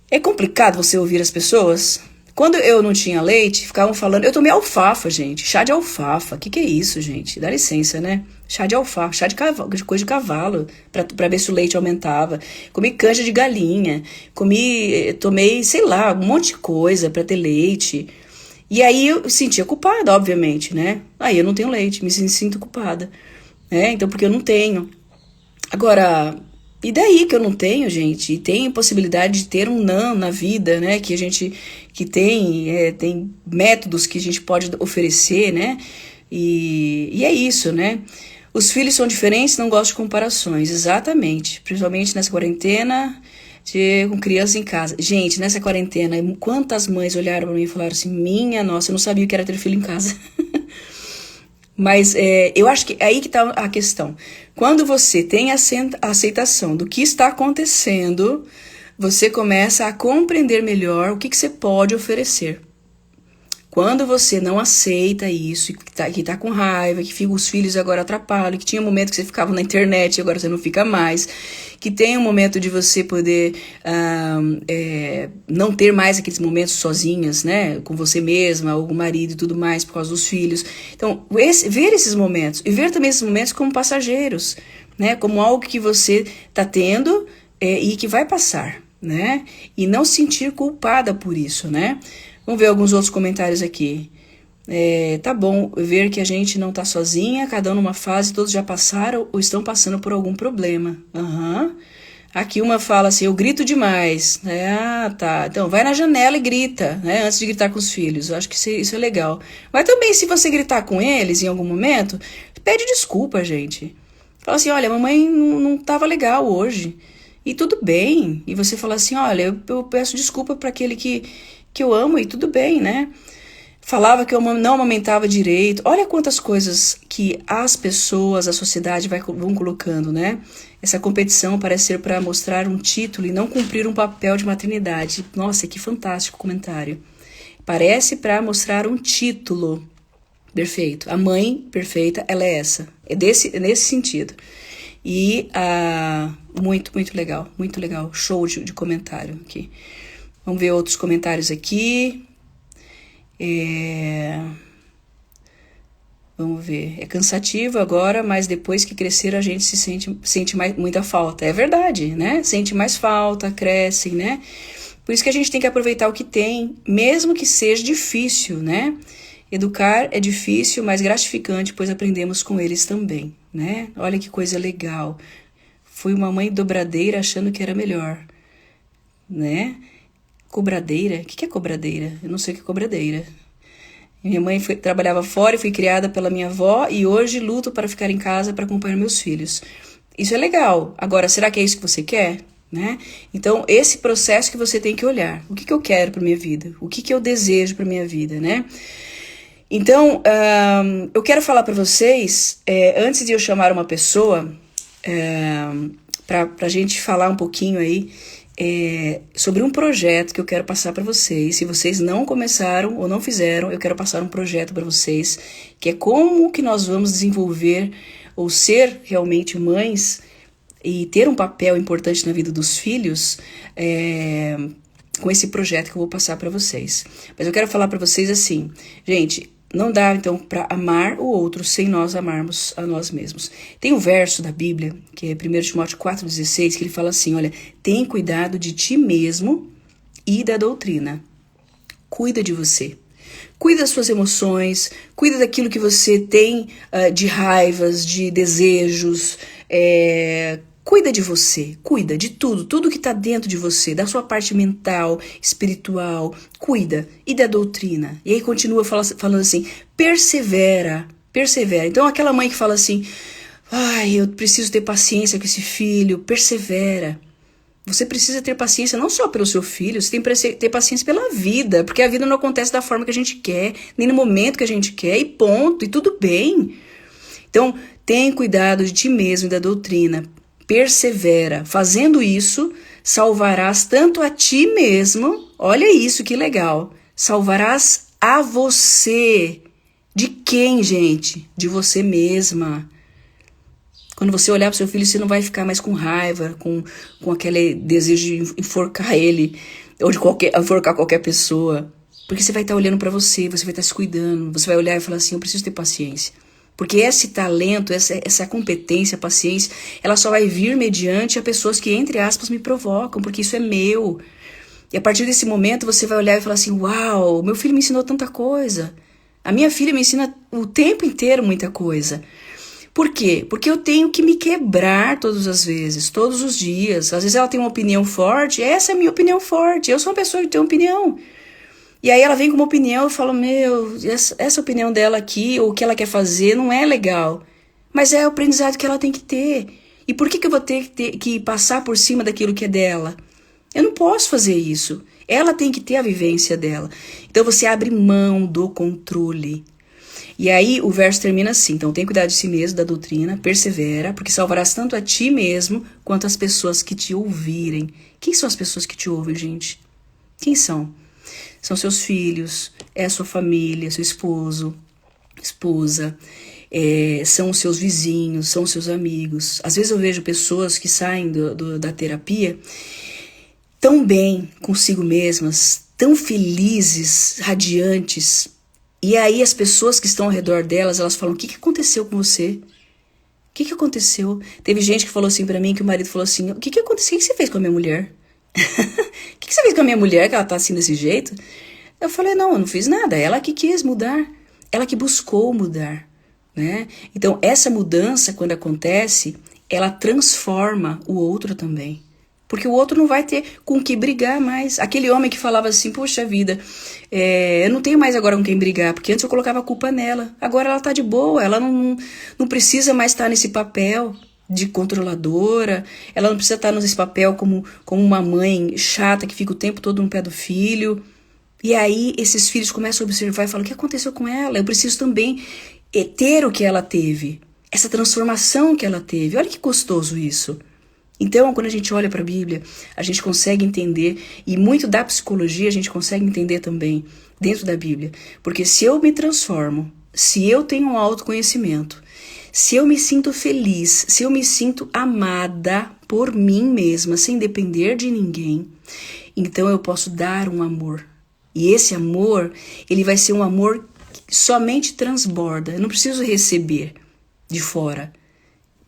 é complicado você ouvir as pessoas? Quando eu não tinha leite, ficavam falando... Eu tomei alfafa, gente. Chá de alfafa. Que é isso, gente? Dá licença, né? Chá de alfafa. Chá de coisa de cavalo. Pra ver se o leite aumentava. Comi canja de galinha. Tomei, sei lá, um monte de coisa pra ter leite. E aí eu sentia culpada, obviamente, né? Aí eu não tenho leite. Me sinto culpada. Então, porque eu não tenho. Agora... E daí que eu não tenho, gente? E tem possibilidade de ter um não na vida, né? Que a gente que tem métodos que a gente pode oferecer, né? E é isso, né? Os filhos são diferentes, não gosto de comparações, exatamente. Principalmente nessa quarentena, com crianças em casa. Gente, nessa quarentena, quantas mães olharam pra mim e falaram assim, minha nossa, eu não sabia o que era ter filho em casa. Mas eu acho que é aí que está a questão. Quando você tem a aceitação do que está acontecendo, você começa a compreender melhor o que você pode oferecer. Quando você não aceita isso, que tá com raiva, que os filhos agora atrapalham, que tinha um momento que você ficava na internet e agora você não fica mais, que tem um momento de você poder não ter mais aqueles momentos sozinhas, né, com você mesma, ou com o marido e tudo mais, por causa dos filhos. Então, ver esses momentos, e ver também esses momentos como passageiros, né, como algo que você tá tendo e que vai passar, né, e não se sentir culpada por isso, né. Vamos ver alguns outros comentários aqui. Tá bom ver que a gente não tá sozinha, cada um numa fase, todos já passaram ou estão passando por algum problema. Aqui uma fala assim, eu grito demais. Tá. Então, vai na janela e grita, né, antes de gritar com os filhos. Eu acho que isso é legal. Mas também, se você gritar com eles em algum momento, pede desculpa, gente. Fala assim, olha, mamãe não tava legal hoje. E tudo bem. E você fala assim, olha, eu peço desculpa para aquele que eu amo e tudo bem, né? Falava que eu não amamentava direito. Olha quantas coisas que as pessoas, a sociedade vão colocando, né? Essa competição parece ser para mostrar um título e não cumprir um papel de maternidade. Nossa, que fantástico comentário. Parece para mostrar um título. Perfeito. A mãe perfeita, ela é essa. É nesse sentido. E muito, muito legal. Muito legal. Show de comentário aqui. Vamos ver outros comentários aqui. Vamos ver. É cansativo agora, mas depois que crescer a gente sente muita falta. É verdade, né? Sente mais falta, crescem, né? Por isso que a gente tem que aproveitar o que tem, mesmo que seja difícil, né? Educar é difícil, mas gratificante, pois aprendemos com eles também, né? Olha que coisa legal. Fui uma mãe dobradeira achando que era melhor, né? Cobradeira? O que é cobradeira? Eu não sei o que é cobradeira. Minha mãe trabalhava fora e fui criada pela minha avó e hoje luto para ficar em casa para acompanhar meus filhos. Isso é legal. Agora, será que é isso que você quer? Né? Então, esse processo que você tem que olhar. O que eu quero para minha vida? O que eu desejo para minha vida, né? Então, eu quero falar para vocês, antes de eu chamar uma pessoa, para a gente falar um pouquinho aí, sobre um projeto que eu quero passar para vocês. Se vocês não começaram ou não fizeram, eu quero passar um projeto para vocês, que é como que nós vamos desenvolver ou ser realmente mães e ter um papel importante na vida dos filhos com esse projeto que eu vou passar para vocês. Mas eu quero falar para vocês assim, gente, não dá então para amar o outro sem nós amarmos a nós mesmos. Tem um verso da Bíblia, que é 1 Timóteo 4,16, que ele fala assim, olha, tem cuidado de ti mesmo e da doutrina. Cuida de você. Cuida das suas emoções, cuida daquilo que você tem de raivas, de desejos, cuida de você, cuida de tudo que está dentro de você, da sua parte mental, espiritual, cuida, e da doutrina. E aí continua falando assim, persevera. Então aquela mãe que fala assim, ai, eu preciso ter paciência com esse filho, persevera. Você precisa ter paciência não só pelo seu filho, você tem que ter paciência pela vida, porque a vida não acontece da forma que a gente quer, nem no momento que a gente quer, e ponto, e tudo bem. Então, tem cuidado de ti mesmo e da doutrina, persevera. Fazendo isso, salvarás tanto a ti mesmo, olha isso, que legal, salvarás a você. De quem, gente? De você mesma. Quando você olhar para o seu filho, você não vai ficar mais com raiva, com aquele desejo de enforcar ele, ou de enforcar qualquer pessoa. Porque você vai estar olhando para você, você vai estar se cuidando, você vai olhar e falar assim, eu preciso ter paciência. Porque esse talento, essa competência, paciência, ela só vai vir mediante a pessoas que, entre aspas, me provocam, porque isso é meu. E a partir desse momento, você vai olhar e falar assim, uau, meu filho me ensinou tanta coisa. A minha filha me ensina o tempo inteiro muita coisa. Por quê? Porque eu tenho que me quebrar todas as vezes, todos os dias. Às vezes ela tem uma opinião forte, essa é a minha opinião forte. Eu sou uma pessoa que tem opinião. E aí ela vem com uma opinião, eu falo, meu, essa opinião dela aqui, ou o que ela quer fazer, não é legal. Mas é o aprendizado que ela tem que ter. E por que eu vou ter que passar por cima daquilo que é dela? Eu não posso fazer isso. Ela tem que ter a vivência dela. Então você abre mão do controle. E aí o verso termina assim, então tem cuidado de si mesmo, da doutrina, persevera, porque salvarás tanto a ti mesmo, quanto as pessoas que te ouvirem. Quem são as pessoas que te ouvem, gente? Quem são? São seus filhos, é a sua família, seu esposo, esposa, são os seus vizinhos, são os seus amigos. Às vezes eu vejo pessoas que saem da terapia tão bem consigo mesmas, tão felizes, radiantes. E aí as pessoas que estão ao redor delas, elas falam, o que aconteceu com você? O que aconteceu? Teve gente que falou assim pra mim, que o marido falou assim, o que aconteceu? O que você fez com a minha mulher? O que você fez com a minha mulher, que ela tá assim desse jeito? Eu falei, não, eu não fiz nada, ela que quis mudar, ela que buscou mudar, né? Então essa mudança, quando acontece, ela transforma o outro também. Porque o outro não vai ter com que brigar mais. Aquele homem que falava assim, poxa vida, eu não tenho mais agora com quem brigar, porque antes eu colocava a culpa nela. Agora ela tá de boa, ela não precisa mais estar nesse papel de controladora, ela não precisa estar nesse papel como uma mãe chata que fica o tempo todo no pé do filho. E aí esses filhos começam a observar e falam, o que aconteceu com ela? Eu preciso também ter o que ela teve, essa transformação que ela teve. Olha que gostoso isso. Então, quando a gente olha para a Bíblia, a gente consegue entender, e muito da psicologia a gente consegue entender também dentro da Bíblia. Porque se eu me transformo, se eu tenho um autoconhecimento, se eu me sinto feliz, se eu me sinto amada por mim mesma, sem depender de ninguém, então eu posso dar um amor. E esse amor, ele vai ser um amor que somente transborda. Eu não preciso receber de fora.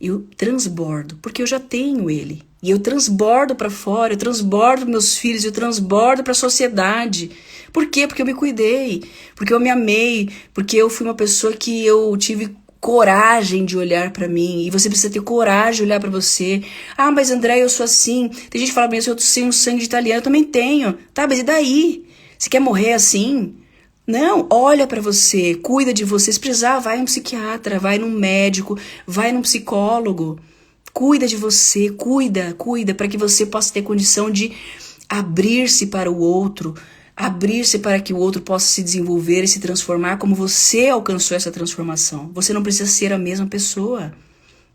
Eu transbordo, porque eu já tenho ele. E eu transbordo para fora, eu transbordo para meus filhos, eu transbordo para a sociedade. Por quê? Porque eu me cuidei, porque eu me amei, porque eu fui uma pessoa que eu tive coragem de olhar para mim. E você precisa ter coragem de olhar para você. Ah, mas André, eu sou assim. Tem gente que fala, mas eu tenho um sangue de italiano, eu também tenho. Tá, mas e daí? Você quer morrer assim? Não, olha pra você, cuida de você. Se precisar, vai num psiquiatra, vai num médico, vai num psicólogo. Cuida de você, cuida para que você possa ter condição de abrir-se para o outro, abrir-se para que o outro possa se desenvolver e se transformar como você alcançou essa transformação. Você não precisa ser a mesma pessoa,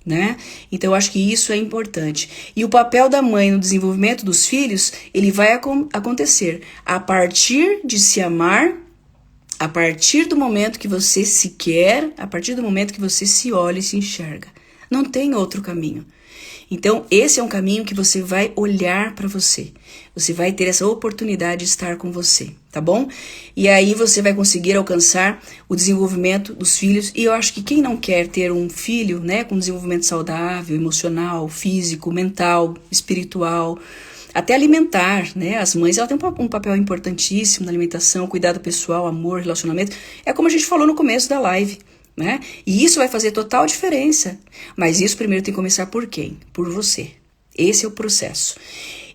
né? Então eu acho que isso é importante. E o papel da mãe no desenvolvimento dos filhos, ele vai acontecer a partir de se amar, a partir do momento que você se quer, a partir do momento que você se olha e se enxerga. Não tem outro caminho. Então, esse é um caminho que você vai olhar para você. Você vai ter essa oportunidade de estar com você, tá bom? E aí você vai conseguir alcançar o desenvolvimento dos filhos. E eu acho que quem não quer ter um filho, né, com desenvolvimento saudável, emocional, físico, mental, espiritual, até alimentar, né? As mães, ela tem um papel importantíssimo na alimentação, cuidado pessoal, amor, relacionamento. É como a gente falou no começo da live, né? E isso vai fazer total diferença. Mas isso primeiro tem que começar por quem? Por você. Esse é o processo.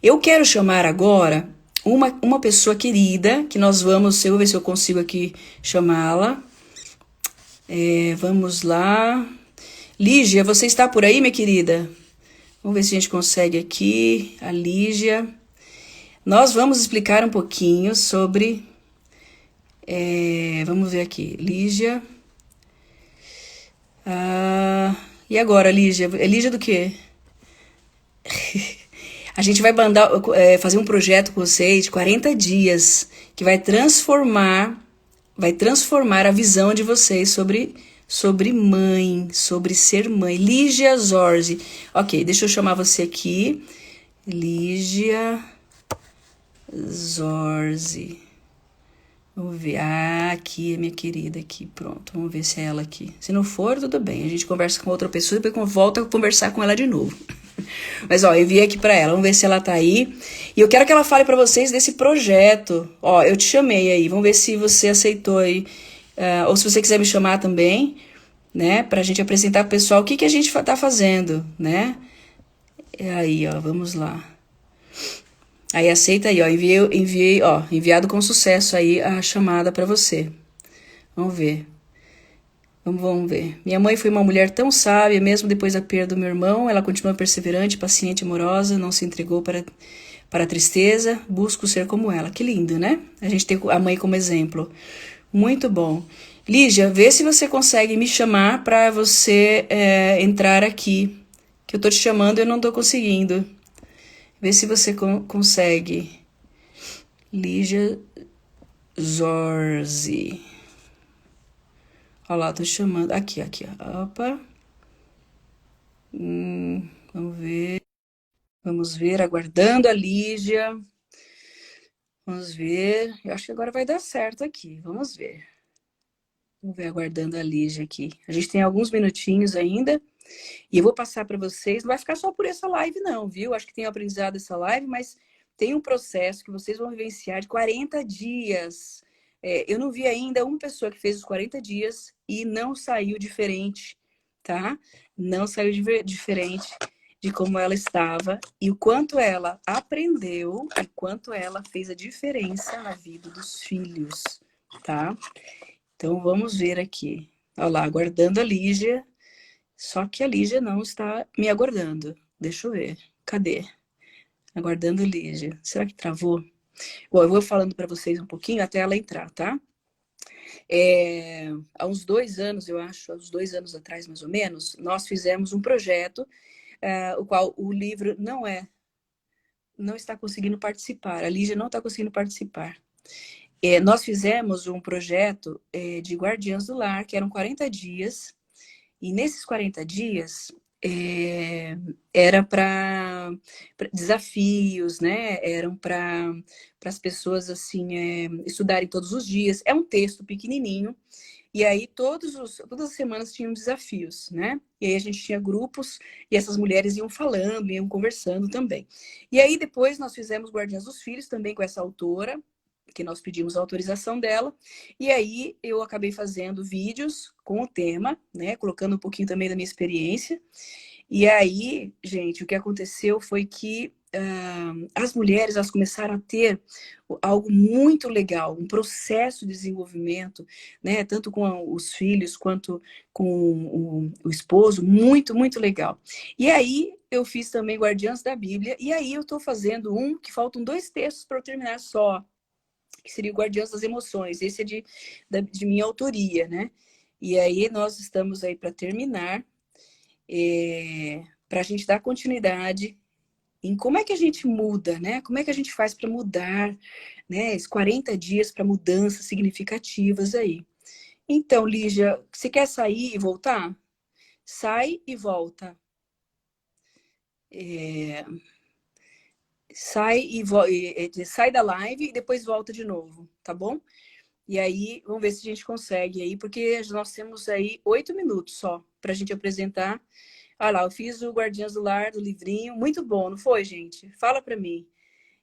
Eu quero chamar agora uma pessoa querida, que nós vamos, eu vou ver se eu consigo aqui chamá-la. Vamos lá. Lígia, você está por aí, minha querida? Vamos ver se a gente consegue aqui. A Lígia. Nós vamos explicar um pouquinho sobre... vamos ver aqui. Lígia. E agora, Lígia? É Lígia do quê? A gente vai fazer um projeto com vocês de 40 dias que vai transformar a visão de vocês sobre mãe, sobre ser mãe. Lígia Zorzi. Ok, deixa eu chamar você aqui. Lígia Zorzi. Vamos ver. Ah, aqui, minha querida, aqui. Pronto, vamos ver se é ela aqui. Se não for, tudo bem. A gente conversa com outra pessoa e depois volta a conversar com ela de novo. Mas, ó, eu enviei aqui pra ela. Vamos ver se ela tá aí. E eu quero que ela fale pra vocês desse projeto. Ó, eu te chamei aí. Vamos ver se você aceitou aí. Ou se você quiser me chamar também, né? Pra gente apresentar pro pessoal o que a gente tá fazendo, né? Aí, ó, vamos lá. Aí aceita aí, ó, enviei, ó, enviado com sucesso aí a chamada pra você. Vamos ver. Vamos ver. Minha mãe foi uma mulher tão sábia, mesmo depois da perda do meu irmão, ela continua perseverante, paciente, amorosa, não se entregou para a tristeza, busco ser como ela. Que lindo, né? A gente tem a mãe como exemplo. Muito bom. Lígia, vê se você consegue me chamar para você entrar aqui. Que eu tô te chamando e eu não tô conseguindo. Vê se você consegue. Lígia Zorzi. Olha lá, tô te chamando. Aqui, ó. Opa. Vamos ver. Vamos ver, aguardando a Lígia. Vamos ver. Eu acho que agora vai dar certo aqui. Vamos ver. Vamos ver, aguardando a Lígia aqui. A gente tem alguns minutinhos ainda. E eu vou passar para vocês. Não vai ficar só por essa live, não, viu? Acho que tem aprendizado essa live, mas tem um processo que vocês vão vivenciar de 40 dias. Eu não vi ainda uma pessoa que fez os 40 dias e não saiu diferente, tá? Não saiu diferente de como ela estava e o quanto ela aprendeu e quanto ela fez a diferença na vida dos filhos, tá? Então, vamos ver aqui. Olha lá, aguardando a Lígia. Só que a Lígia não está me aguardando. Deixa eu ver. Cadê? Aguardando a Lígia. Será que travou? Bom, eu vou falando para vocês um pouquinho até ela entrar, tá? Há uns 2 anos, eu acho, há uns 2 anos atrás, mais ou menos, nós fizemos um projeto, o qual o livro não está conseguindo participar. A Lígia não está conseguindo participar. Nós fizemos um projeto de Guardiãs do Lar, que eram 40 dias, e nesses 40 dias era para desafios, né? Eram para as pessoas assim estudarem todos os dias. É um texto pequenininho. E aí todas as semanas tinham desafios, né? E aí a gente tinha grupos e essas mulheres iam falando, iam conversando também. E aí depois nós fizemos Guardiãs dos Filhos também com essa autora, que nós pedimos a autorização dela. E aí eu acabei fazendo vídeos com o tema, né? Colocando um pouquinho também da minha experiência. E aí, gente, o que aconteceu foi que as mulheres elas começaram a ter algo muito legal, um processo de desenvolvimento, né? Tanto com os filhos quanto com o esposo, muito, muito legal. E aí eu fiz também Guardiãs da Bíblia, e aí eu estou fazendo que faltam 2 textos para eu terminar só, que seria o Guardiãs das Emoções. Esse é de minha autoria, né? E aí nós estamos aí para terminar, para a gente dar continuidade em como é que a gente muda, né? Como é que a gente faz para mudar, né? Esses 40 dias para mudanças significativas aí. Então, Lígia, você quer sair e voltar? Sai e volta. Sai sai da live e depois volta de novo, tá bom? E aí, vamos ver se a gente consegue aí, porque nós temos aí 8 minutos só pra gente apresentar. Ah lá, eu fiz o Guardiãs do Lar, do livrinho, muito bom, não foi, gente? Fala pra mim.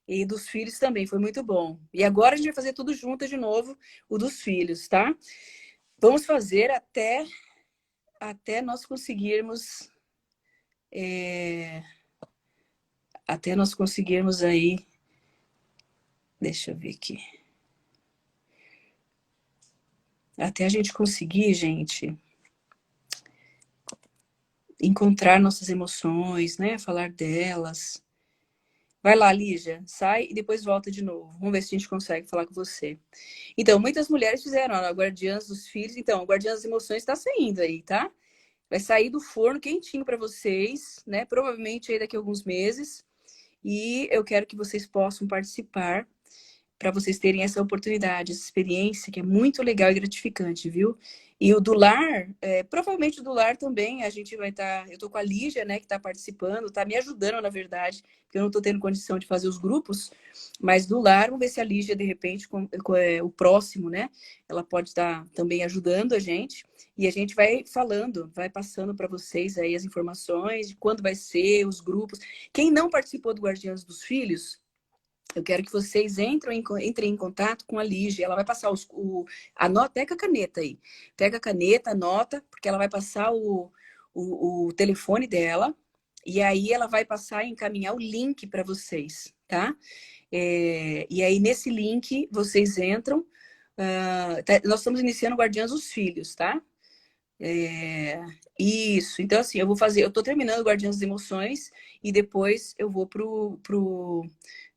E dos filhos também, foi muito bom. E agora a gente vai fazer tudo junto de novo, o dos filhos, tá? Vamos fazer até nós conseguirmos, até nós conseguirmos aí, deixa eu ver aqui. Até a gente conseguir, gente, encontrar nossas emoções, né? Falar delas. Vai lá, Lígia, sai e depois volta de novo. Vamos ver se a gente consegue falar com você. Então, muitas mulheres fizeram, ó, Guardiãs dos Filhos. Então, Guardiãs das Emoções está saindo aí, tá? Vai sair do forno quentinho para vocês, né? Provavelmente aí daqui a alguns meses. E eu quero que vocês possam participar para vocês terem essa oportunidade, essa experiência que é muito legal e gratificante, viu? E o do lar, provavelmente o do lar também, a gente vai estar... eu tô com a Lígia, né, que está participando, está me ajudando, na verdade, porque eu não estou tendo condição de fazer os grupos, mas do lar, vamos ver se a Lígia, de repente, o próximo, né, ela pode estar também ajudando a gente, e a gente vai falando, vai passando para vocês aí as informações de quando vai ser, os grupos. Quem não participou do Guardiãs dos Filhos, eu quero que vocês entrem em contato com a Lígia. Ela vai passar anota, pega a caneta aí. Pega a caneta, anota, porque ela vai passar o telefone dela. E aí ela vai passar e encaminhar o link para vocês, tá? E aí nesse link vocês entram. Nós estamos iniciando o Guardiãs dos Filhos, tá? Isso. Então, assim, eu tô terminando o Guardiãs das Emoções e depois eu vou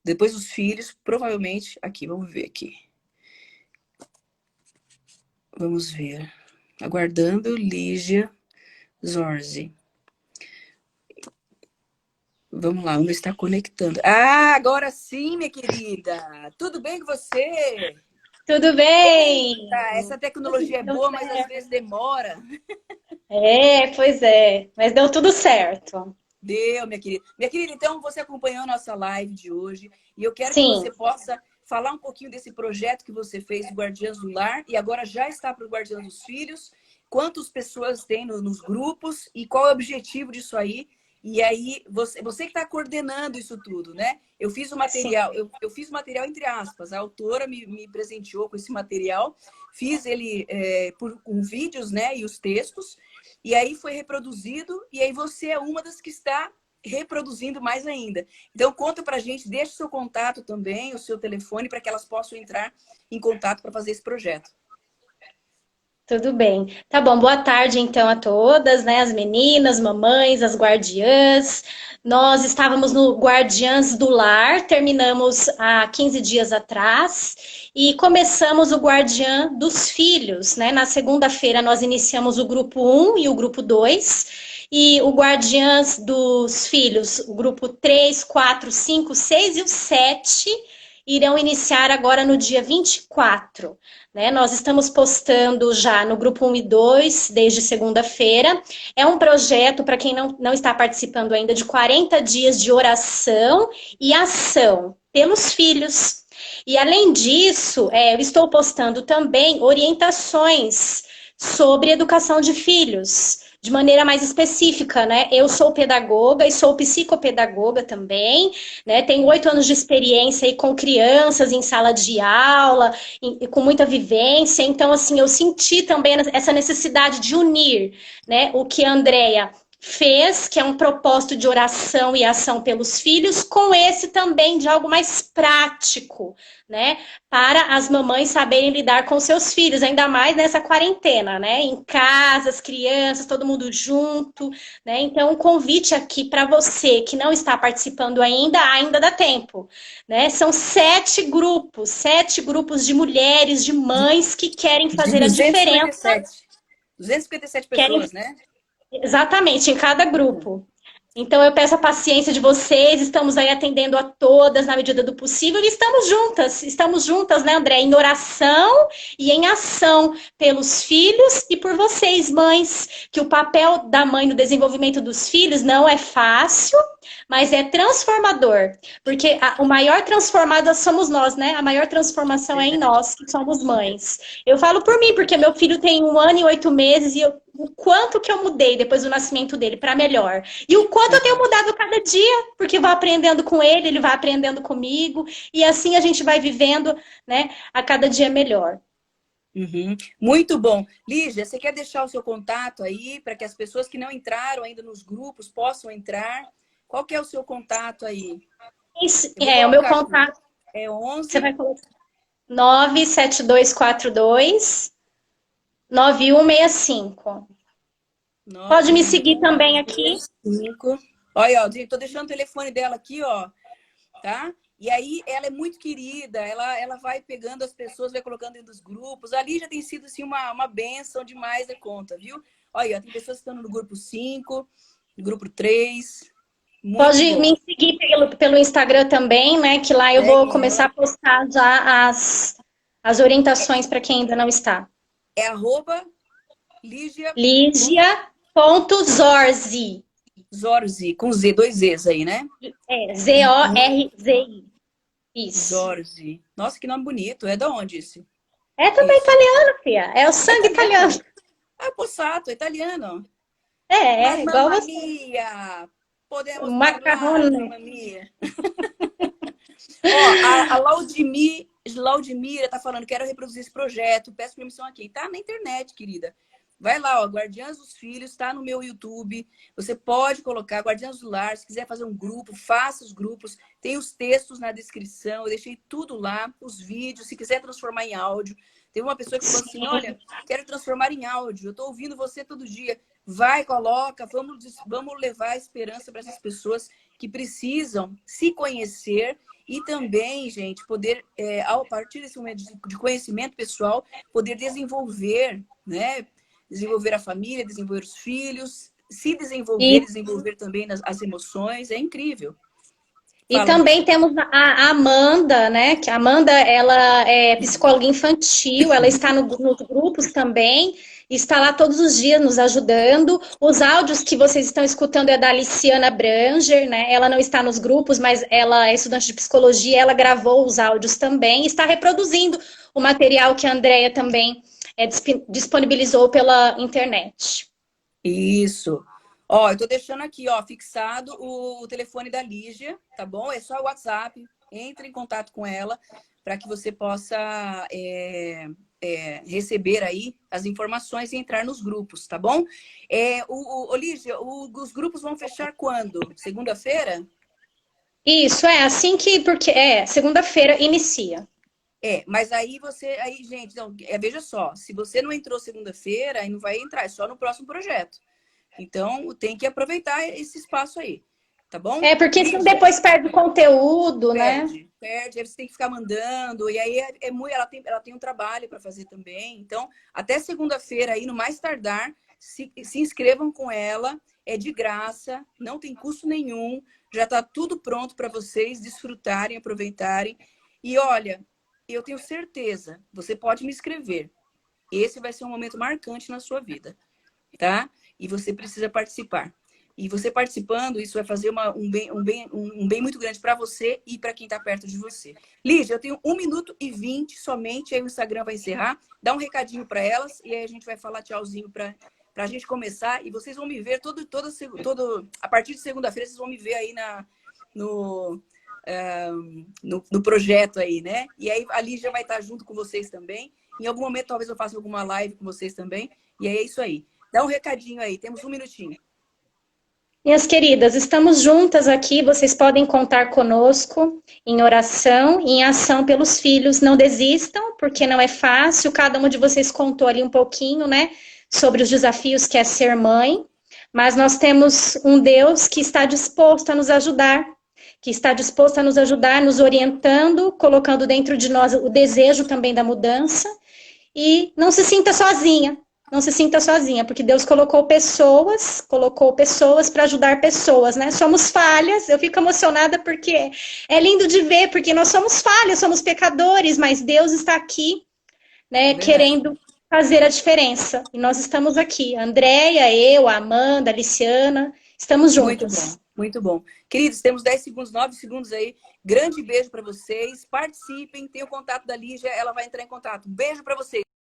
depois dos filhos, provavelmente, aqui, vamos ver aqui. Vamos ver. Aguardando Lígia Zorzi. Vamos lá, vamos estar conectando. Ah, agora sim, minha querida. Tudo bem com você? Tudo bem? Essa tecnologia é boa, mas às vezes demora. Pois é, mas deu tudo certo. Deu, minha querida. Minha querida, então você acompanhou a nossa live de hoje e eu quero que Sim, você possa falar um pouquinho desse projeto que você fez do Guardiãs do Lar e agora já está para o Guardiãs dos Filhos. Quantas pessoas tem nos grupos e qual é o objetivo disso aí? E aí, você que está coordenando isso tudo, né? Eu fiz o sim. material, eu fiz o material entre aspas. A autora me presenteou com esse material, fiz ele com vídeos, né? E os textos. E aí foi reproduzido, e aí você é uma das que está reproduzindo mais ainda. Então, conta pra gente, deixa o seu contato também, o seu telefone, para que elas possam entrar em contato para fazer esse projeto. Tudo bem. Tá bom, boa tarde então a todas, né? As meninas, mamães, as guardiãs. Nós estávamos no Guardiãs do Lar, terminamos há 15 dias atrás e começamos o Guardiã dos Filhos, né? Na segunda-feira nós iniciamos o grupo 1 e o grupo 2. E o Guardiãs dos Filhos, o grupo 3, 4, 5, 6 e o 7 irão iniciar agora no dia 24. Né? Nós estamos postando já no grupo 1 e 2, desde segunda-feira. É um projeto, para quem não está participando ainda, de 40 dias de oração e ação pelos filhos. E além disso, eu estou postando também orientações sobre educação de filhos, de maneira mais específica, né? Eu sou pedagoga e sou psicopedagoga também, né? Tenho 8 anos de experiência aí com crianças em sala de aula, com muita vivência, então, assim, eu senti também essa necessidade de unir, né? O que a Andrea fez, que é um propósito de oração e ação pelos filhos, com esse também de algo mais prático, né? Para as mamães saberem lidar com seus filhos, ainda mais nessa quarentena, né? Em casa, as crianças, todo mundo junto, né? Então, um convite aqui para você que não está participando ainda dá tempo, né? São 7 grupos de mulheres, de mães que querem De fazer a diferença, 257 querem pessoas, né? exatamente, em cada grupo. Então, eu peço a paciência de vocês, estamos aí atendendo a todas na medida do possível e estamos juntas, né, André, em oração e em ação pelos filhos e por vocês, mães, que o papel da mãe no desenvolvimento dos filhos não é fácil, mas é transformador. Porque o maior transformada somos nós, né? A maior transformação é em nós, que somos mães. Eu falo por mim, porque meu filho tem 1 ano e 8 meses e o quanto que eu mudei depois do nascimento dele para melhor. E o quanto eu tenho mudado cada dia, porque vou aprendendo com ele, ele vai aprendendo comigo, e assim a gente vai vivendo, né, a cada dia melhor. Uhum. Muito bom. Lígia, você quer deixar o seu contato aí para que as pessoas que não entraram ainda nos grupos possam entrar? Qual que é o seu contato aí? Isso, Eu vou o meu colocar aqui. contato, É você 11 vai colocar 97242 9165. Pode me seguir também aqui. 9165. Olha, ó, tô deixando o telefone dela aqui, ó, tá? E aí ela é muito querida, ela vai pegando as pessoas, vai colocando dentro dos grupos. Ali já tem sido assim uma bênção demais da conta, viu? Olha, ó, tem pessoas que estão no grupo 5, no grupo 3. Muito Pode bom. me seguir pelo Instagram também, né? Que lá eu vou começar a postar já as orientações para quem ainda não está. É arroba Lígia. Ligia.zorzi. Zorzi, com Z, 2 Zs aí, né? É, Zorzi. Isso. Zorzi. Nossa, que nome bonito. É da onde esse? É também Isso. italiano, filha. É o sangue italiano. Ah, Possato, é italiano. É Mas igual mamma você. mia! Podemos parlare, Macarrone. mamma mia. Ó, a Laudimira tá falando, quero reproduzir esse projeto, peço permissão aqui. Tá na internet, querida. Vai lá, ó, Guardiãs dos Filhos, tá no meu YouTube. Você pode colocar Guardiãs do Lar, se quiser fazer um grupo, faça os grupos. Tem os textos na descrição, eu deixei tudo lá, os vídeos, se quiser transformar em áudio. Teve uma pessoa que falou assim, olha, quero transformar em áudio, eu tô ouvindo você todo dia. Vai, coloca, vamos levar esperança para essas pessoas que precisam se conhecer e também, gente, poder, a partir desse momento de conhecimento pessoal, poder desenvolver, né? Desenvolver a família, desenvolver os filhos, se desenvolver, desenvolver também as emoções, é incrível. E Fala, também temos a Amanda, né? Que a Amanda, ela é psicóloga infantil, ela está nos grupos também, está lá todos os dias nos ajudando. Os áudios que vocês estão escutando é da Aliciana Branger, né? Ela não está nos grupos, mas ela é estudante de psicologia, ela gravou os áudios também, está reproduzindo o material que a Andrea também disponibilizou pela internet. Isso. Ó, eu tô deixando aqui, ó, fixado o telefone da Lígia, tá bom? É só o WhatsApp. Entre em contato com ela para que você possa receber aí as informações e entrar nos grupos, tá bom? Lígia, os grupos vão fechar quando? Segunda-feira? Isso, assim que, porque segunda-feira inicia. Mas aí gente, não, veja só, se você não entrou segunda-feira, aí não vai entrar, é só no próximo projeto. Então, tem que aproveitar esse espaço aí, tá bom? Porque senão depois perde o conteúdo, né? Perde, aí você tem que ficar mandando, e aí ela tem um trabalho para fazer também. Então, até segunda-feira aí, no mais tardar, se inscrevam com ela, é de graça, não tem custo nenhum, já está tudo pronto para vocês desfrutarem, aproveitarem. E olha, eu tenho certeza, você pode me escrever. Esse vai ser um momento marcante na sua vida, tá? E você precisa participar. E você participando, isso vai fazer um bem muito grande para você e para quem está perto de você. Lígia, eu tenho 1 minuto e 20 somente, aí o Instagram vai encerrar. Dá um recadinho para elas e aí a gente vai falar tchauzinho para a gente começar. E vocês vão me ver a partir de segunda-feira, vocês vão me ver aí no projeto aí, né? E aí a Lígia vai estar junto com vocês também. Em algum momento, talvez eu faça alguma live com vocês também. E aí é isso aí. Dá um recadinho aí, temos 1 minutinho. Minhas queridas, estamos juntas aqui, vocês podem contar conosco em oração e em ação pelos filhos. Não desistam, porque não é fácil. Cada uma de vocês contou ali um pouquinho, né, sobre os desafios que é ser mãe. Mas nós temos um Deus que está disposto a nos ajudar, nos orientando, colocando dentro de nós o desejo também da mudança. E não se sinta sozinha. Não se sinta sozinha, porque Deus colocou pessoas para ajudar pessoas, né? Somos falhas, eu fico emocionada porque é lindo de ver, porque nós somos falhas, somos pecadores, mas Deus está aqui, né, querendo fazer a diferença. E nós estamos aqui, a Andréia, eu, a Amanda, a Aliciana, estamos juntos. Muito bom. Queridos, temos 10 segundos, 9 segundos aí. Grande beijo para vocês. Participem, tem o contato da Lígia, ela vai entrar em contato. Um beijo para vocês.